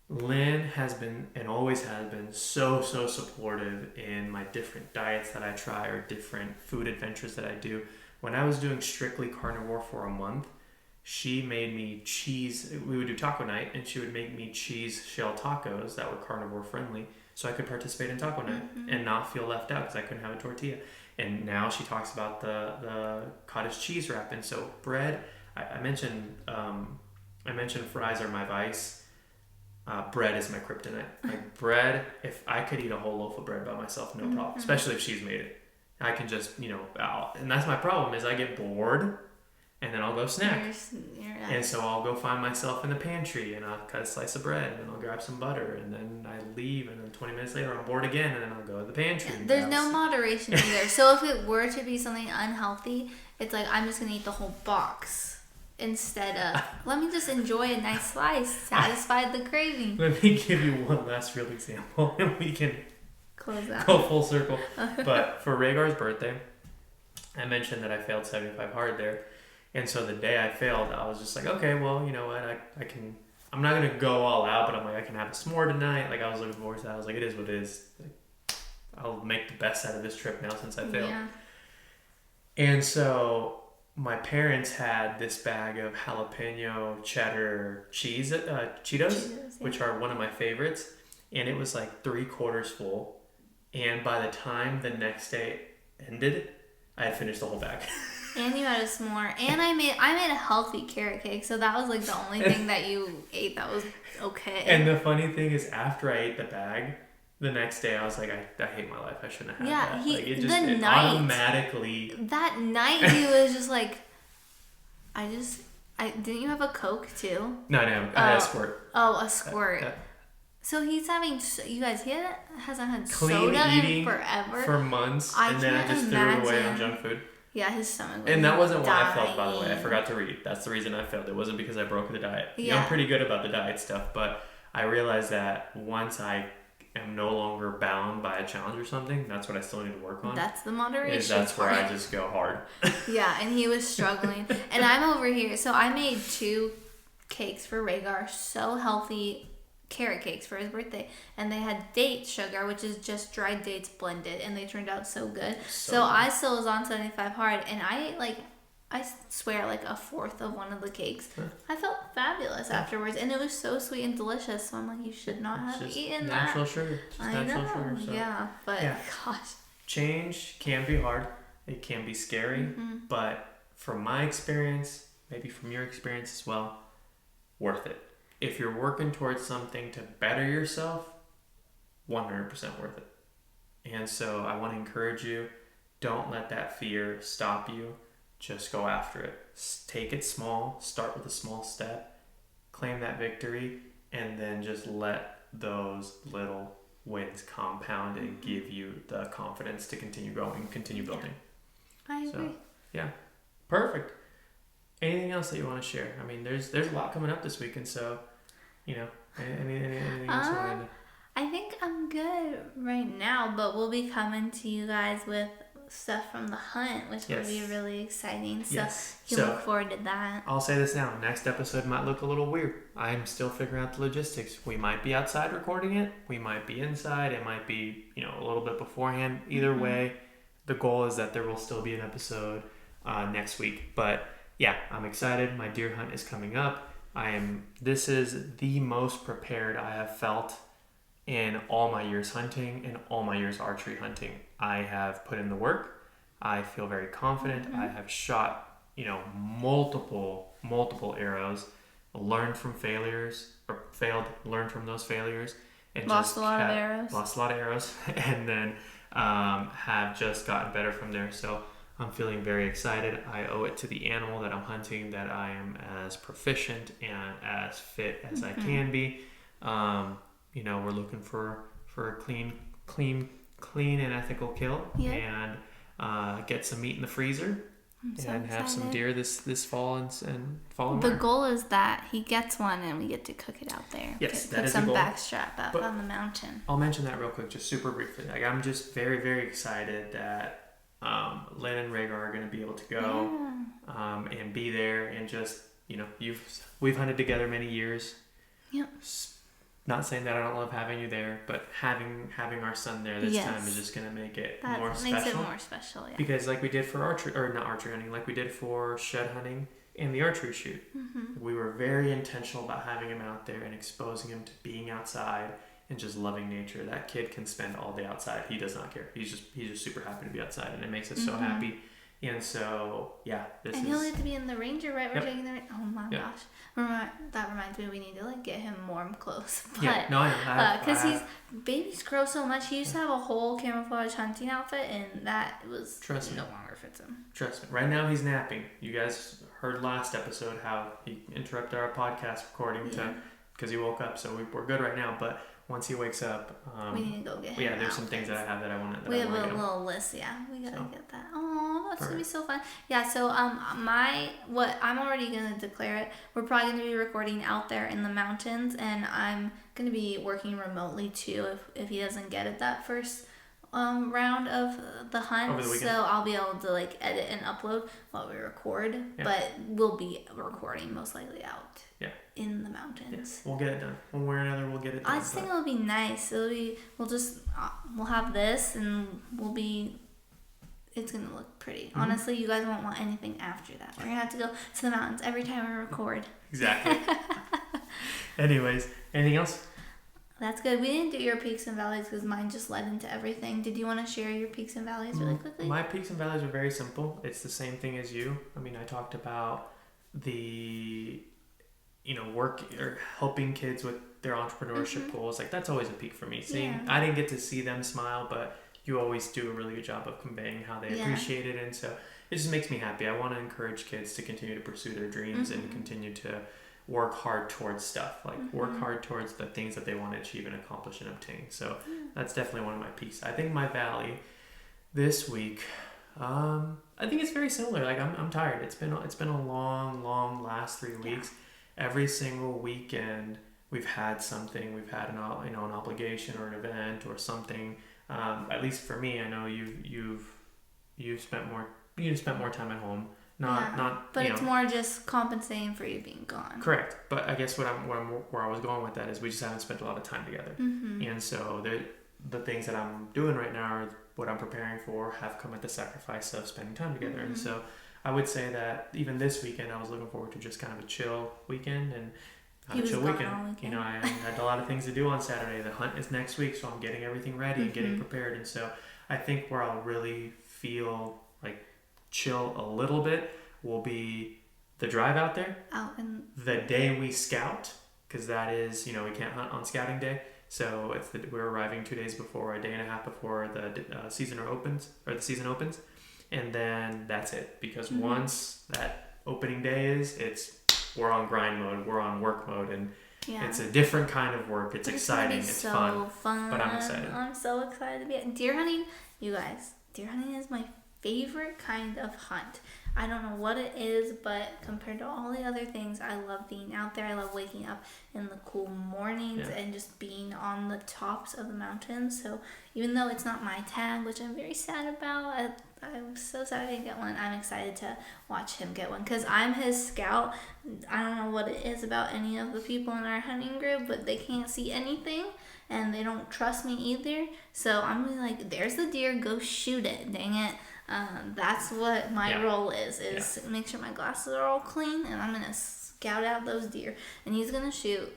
Speaker 1: Lynn has been and always has been so supportive in my different diets that I try or different food adventures that I do. When I was doing strictly carnivore for a month, she made me cheese. We would do taco night, and she would make me cheese shell tacos that were carnivore friendly, so I could participate in taco night and not feel left out because I couldn't have a tortilla. And now she talks about the cottage cheese wrap. And so bread, I mentioned fries are my vice. Bread is my kryptonite. Like bread, if I could eat a whole loaf of bread by myself, no problem. Especially if she's made it. I can just, and that's my problem is I get bored and then I'll go snack. And so I'll go find myself in the pantry and I'll cut a slice of bread and then I'll grab some butter and then I leave and then 20 minutes later I'm bored again and then I'll go to the pantry.
Speaker 2: There's no moderation either. So if it were to be something unhealthy, it's like I'm just going to eat the whole box instead of let me just enjoy a nice slice, satisfy the craving.
Speaker 1: Let me give you one last real example and we can
Speaker 2: close out.
Speaker 1: Go full circle. But for Rhaegar's birthday, I mentioned that I failed 75 hard there. And so the day I failed, I was just like, okay, well, you know what, I'm not going to go all out, but I'm like, I can have a s'more tonight. Like, I was looking forward to that. I was like, it is what it is. Like, I'll make the best out of this trip now since I failed. Yeah. And so my parents had this bag of jalapeno cheddar Cheetos, which are one of my favorites. And it was like 3/4 full. And by the time the next day ended, I had finished the whole bag.
Speaker 2: And you had a s'more. And I made a healthy carrot cake. So that was like the only thing that you ate that was okay.
Speaker 1: And the funny thing is after I ate the bag, the next day I was like, I hate my life. I shouldn't have had that. It automatically.
Speaker 2: That night he was just like, didn't you have a Coke too?
Speaker 1: No, I had a squirt.
Speaker 2: Oh, a squirt. So he's having, you guys, hasn't had
Speaker 1: clean
Speaker 2: soda
Speaker 1: eating
Speaker 2: in forever.
Speaker 1: For months. And then I just threw it away on junk food.
Speaker 2: Yeah, his stomach was
Speaker 1: And that wasn't
Speaker 2: dying.
Speaker 1: why I failed, by the way. I forgot to read. That's the reason I failed. It wasn't because I broke the diet. Yeah. I'm pretty good about the diet stuff, but I realized that once I am no longer bound by a challenge or something, that's what I still need to work on.
Speaker 2: That's the moderation.
Speaker 1: That's where I just go hard.
Speaker 2: Yeah, and he was struggling. And I'm over here. So I made 2 cakes for Rhaegar. So healthy. Carrot cakes for his birthday, and they had date sugar, which is just dried dates blended, and they turned out so good. So I still was on 75 hard, and I swear like 1/4 of one of the cakes. I felt fabulous afterwards, and it was so sweet and delicious. So I'm like, you should not have eaten
Speaker 1: natural
Speaker 2: that.
Speaker 1: Sugar.
Speaker 2: I know. Sugar. So. Yeah, but gosh,
Speaker 1: change can be hard. It can be scary, but from my experience, maybe from your experience as well, worth it. If you're working towards something to better yourself, 100% worth it. And so I want to encourage you, don't let that fear stop you. Just go after it. Take it small. Start with a small step. Claim that victory. And then just let those little wins compound and give you the confidence to continue growing, continue building.
Speaker 2: I agree.
Speaker 1: So, yeah, perfect. Anything else that you want to share? I mean, there's a lot coming up this weekend, so anything else you wanted to...
Speaker 2: I think I'm good right now, but we'll be coming to you guys with stuff from the hunt, which will be really exciting. So you look forward to that.
Speaker 1: I'll say this now. Next episode might look a little weird. I'm still figuring out the logistics. We might be outside recording it. We might be inside. It might be, a little bit beforehand. Either way, the goal is that there will still be an episode next week. But yeah, I'm excited. My deer hunt is coming up. This is the most prepared I have felt in all my years hunting and all my years archery hunting. I have put in the work. I feel very confident. I have shot, multiple arrows, learned from failures, or failed, learned from those failures, and
Speaker 2: lost a lot of arrows,
Speaker 1: and then have just gotten better from there. So I'm feeling very excited. I owe it to the animal that I'm hunting that I am as proficient and as fit as I can be. We're looking for a clean and ethical kill, and get some meat in the freezer and have some deer this fall and fall.
Speaker 2: The goal is that he gets one and we get to cook it out there.
Speaker 1: Yes, that
Speaker 2: put
Speaker 1: is
Speaker 2: some
Speaker 1: the goal.
Speaker 2: backstrap out on the mountain.
Speaker 1: I'll mention that real quick, just super briefly. Like, I'm just very, very excited that Lynn and Rhaegar are going to be able to go and be there, and just we've hunted together many years.
Speaker 2: Yep.
Speaker 1: Not saying that I don't love having you there, but having our son there this time is just going to make it more special.
Speaker 2: Makes it more special, yeah.
Speaker 1: Because like we did for not archery hunting, like we did for shed hunting and the archery shoot, we were very intentional about having him out there and exposing him to being outside and just loving nature. That kid can spend all day outside. He does not care. He's just super happy to be outside, and it makes us so happy. And so, yeah,
Speaker 2: he'll need to be in the ranger, right? We're taking the... Oh, my gosh. That reminds me, we need to, get him warm clothes. But,
Speaker 1: I know.
Speaker 2: Because babies grow so much. He used to have a whole camouflage hunting outfit, and that was... no longer fits him.
Speaker 1: Trust me. Right now, he's napping. You guys heard last episode how he interrupted our podcast recording because he woke up. So we're good right now, but... Once he wakes up,
Speaker 2: we need to go get him.
Speaker 1: Yeah, there's some things that I have that I want to.
Speaker 2: We have a little list. Yeah, we gotta get that. Oh, that's gonna be so fun. Yeah. So I'm already gonna declare it. We're probably gonna be recording out there in the mountains, and I'm gonna be working remotely too if he doesn't get it that first round of the hunt.
Speaker 1: Over the weekend.
Speaker 2: So I'll be able to edit and upload while we record, but we'll be recording most likely out. Yeah. In the mountains.
Speaker 1: Yeah. We'll get it done. One way or another, we'll get it done.
Speaker 2: I just think it'll be nice. We'll have this, and it's gonna look pretty. Honestly, you guys won't want anything after that. We're gonna have to go to the mountains every time we record.
Speaker 1: Exactly. Anyways, anything else?
Speaker 2: That's good. We didn't do your peaks and valleys because mine just led into everything. Did you want to share your peaks and valleys really quickly?
Speaker 1: My peaks and valleys are very simple. It's the same thing as you. I mean, I talked about the work or helping kids with their entrepreneurship goals. That's always a peak for me. I didn't get to see them smile, but you always do a really good job of conveying how they appreciate it, and so it just makes me happy. I want to encourage kids to continue to pursue their dreams and continue to work hard towards stuff, work hard towards the things that they want to achieve and accomplish and obtain. So that's definitely one of my peaks. I think my valley this week, I think it's very similar. I'm tired. It's been a long last 3 weeks. Every single weekend we've had something. We've had an obligation or an event or something. At least for me, I know you've spent more time at home. But
Speaker 2: it's more just compensating for you being gone.
Speaker 1: Correct. But I guess where I was going with that is we just haven't spent a lot of time together. And so the things that I'm doing right now are what I'm preparing for have come at the sacrifice of spending time together. And so I would say that even this weekend, I was looking forward to just kind of a chill weekend and a chill weekend. I had a lot of things to do on Saturday. The hunt is next week, so I'm getting everything ready and getting prepared. And so I think where I'll really feel chill a little bit will be the drive out there. The day we scout, because that is, we can't hunt on scouting day. So we're arriving 2 days before, a day and a half before the season opens. And then that's it. Because once that opening day we're on grind mode, we're on work mode, and
Speaker 2: Yeah.
Speaker 1: It's a different kind of work. It's exciting. It's
Speaker 2: so
Speaker 1: fun. But I'm excited.
Speaker 2: I'm so excited to be deer hunting. You guys, deer hunting is my favorite kind of hunt. I don't know what it is, but compared to all the other things, I love being out there. I love waking up in the cool mornings and just being on the tops of the mountains. So even though it's not my tag, which I'm very sad about, I'm so sad I didn't get one. I'm excited to watch him get one because I'm his scout. I don't know what it is about any of the people in our hunting group, but they can't see anything and they don't trust me either. So I'm gonna be like, there's the deer, go shoot it, dang it. That's what my role is make sure my glasses are all clean, and I'm gonna scout out those deer, and he's gonna shoot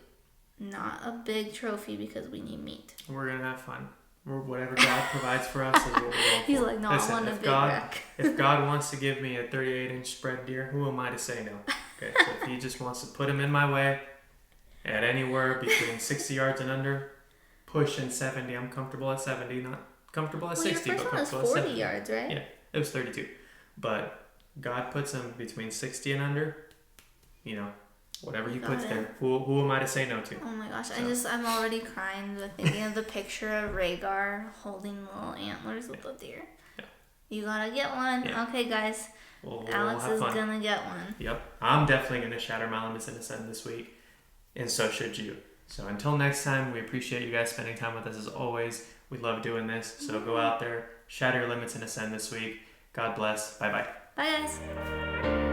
Speaker 2: not a big trophy because we need meat.
Speaker 1: We're gonna have fun. Whatever God provides for us is what we're going
Speaker 2: He's
Speaker 1: for.
Speaker 2: like, no, I want a big rack.
Speaker 1: If God wants to give me a 38-inch spread deer, who am I to say no? Okay, so if he just wants to put him in my way at anywhere between 60 yards and under, pushing 70, I'm comfortable at 70, not comfortable at 60,
Speaker 2: your
Speaker 1: but
Speaker 2: first
Speaker 1: comfortable
Speaker 2: one was
Speaker 1: at
Speaker 2: 40
Speaker 1: 70.
Speaker 2: yards, right?
Speaker 1: Yeah, it was 32. But God puts him between 60 and under, whatever he puts there. Who am I to say no to?
Speaker 2: Oh my gosh, I'm already crying with thinking of the picture of Rhaegar holding little antlers with a deer. Yeah. You gotta get one. Yeah. Okay, guys. Alex is gonna get one.
Speaker 1: Yep. I'm definitely gonna shatter my limits in Ascend this week, and so should you. So until next time, we appreciate you guys spending time with us as always. We love doing this. So go out there, shatter your limits and Ascend this week. God bless. Bye-bye.
Speaker 2: Bye, guys.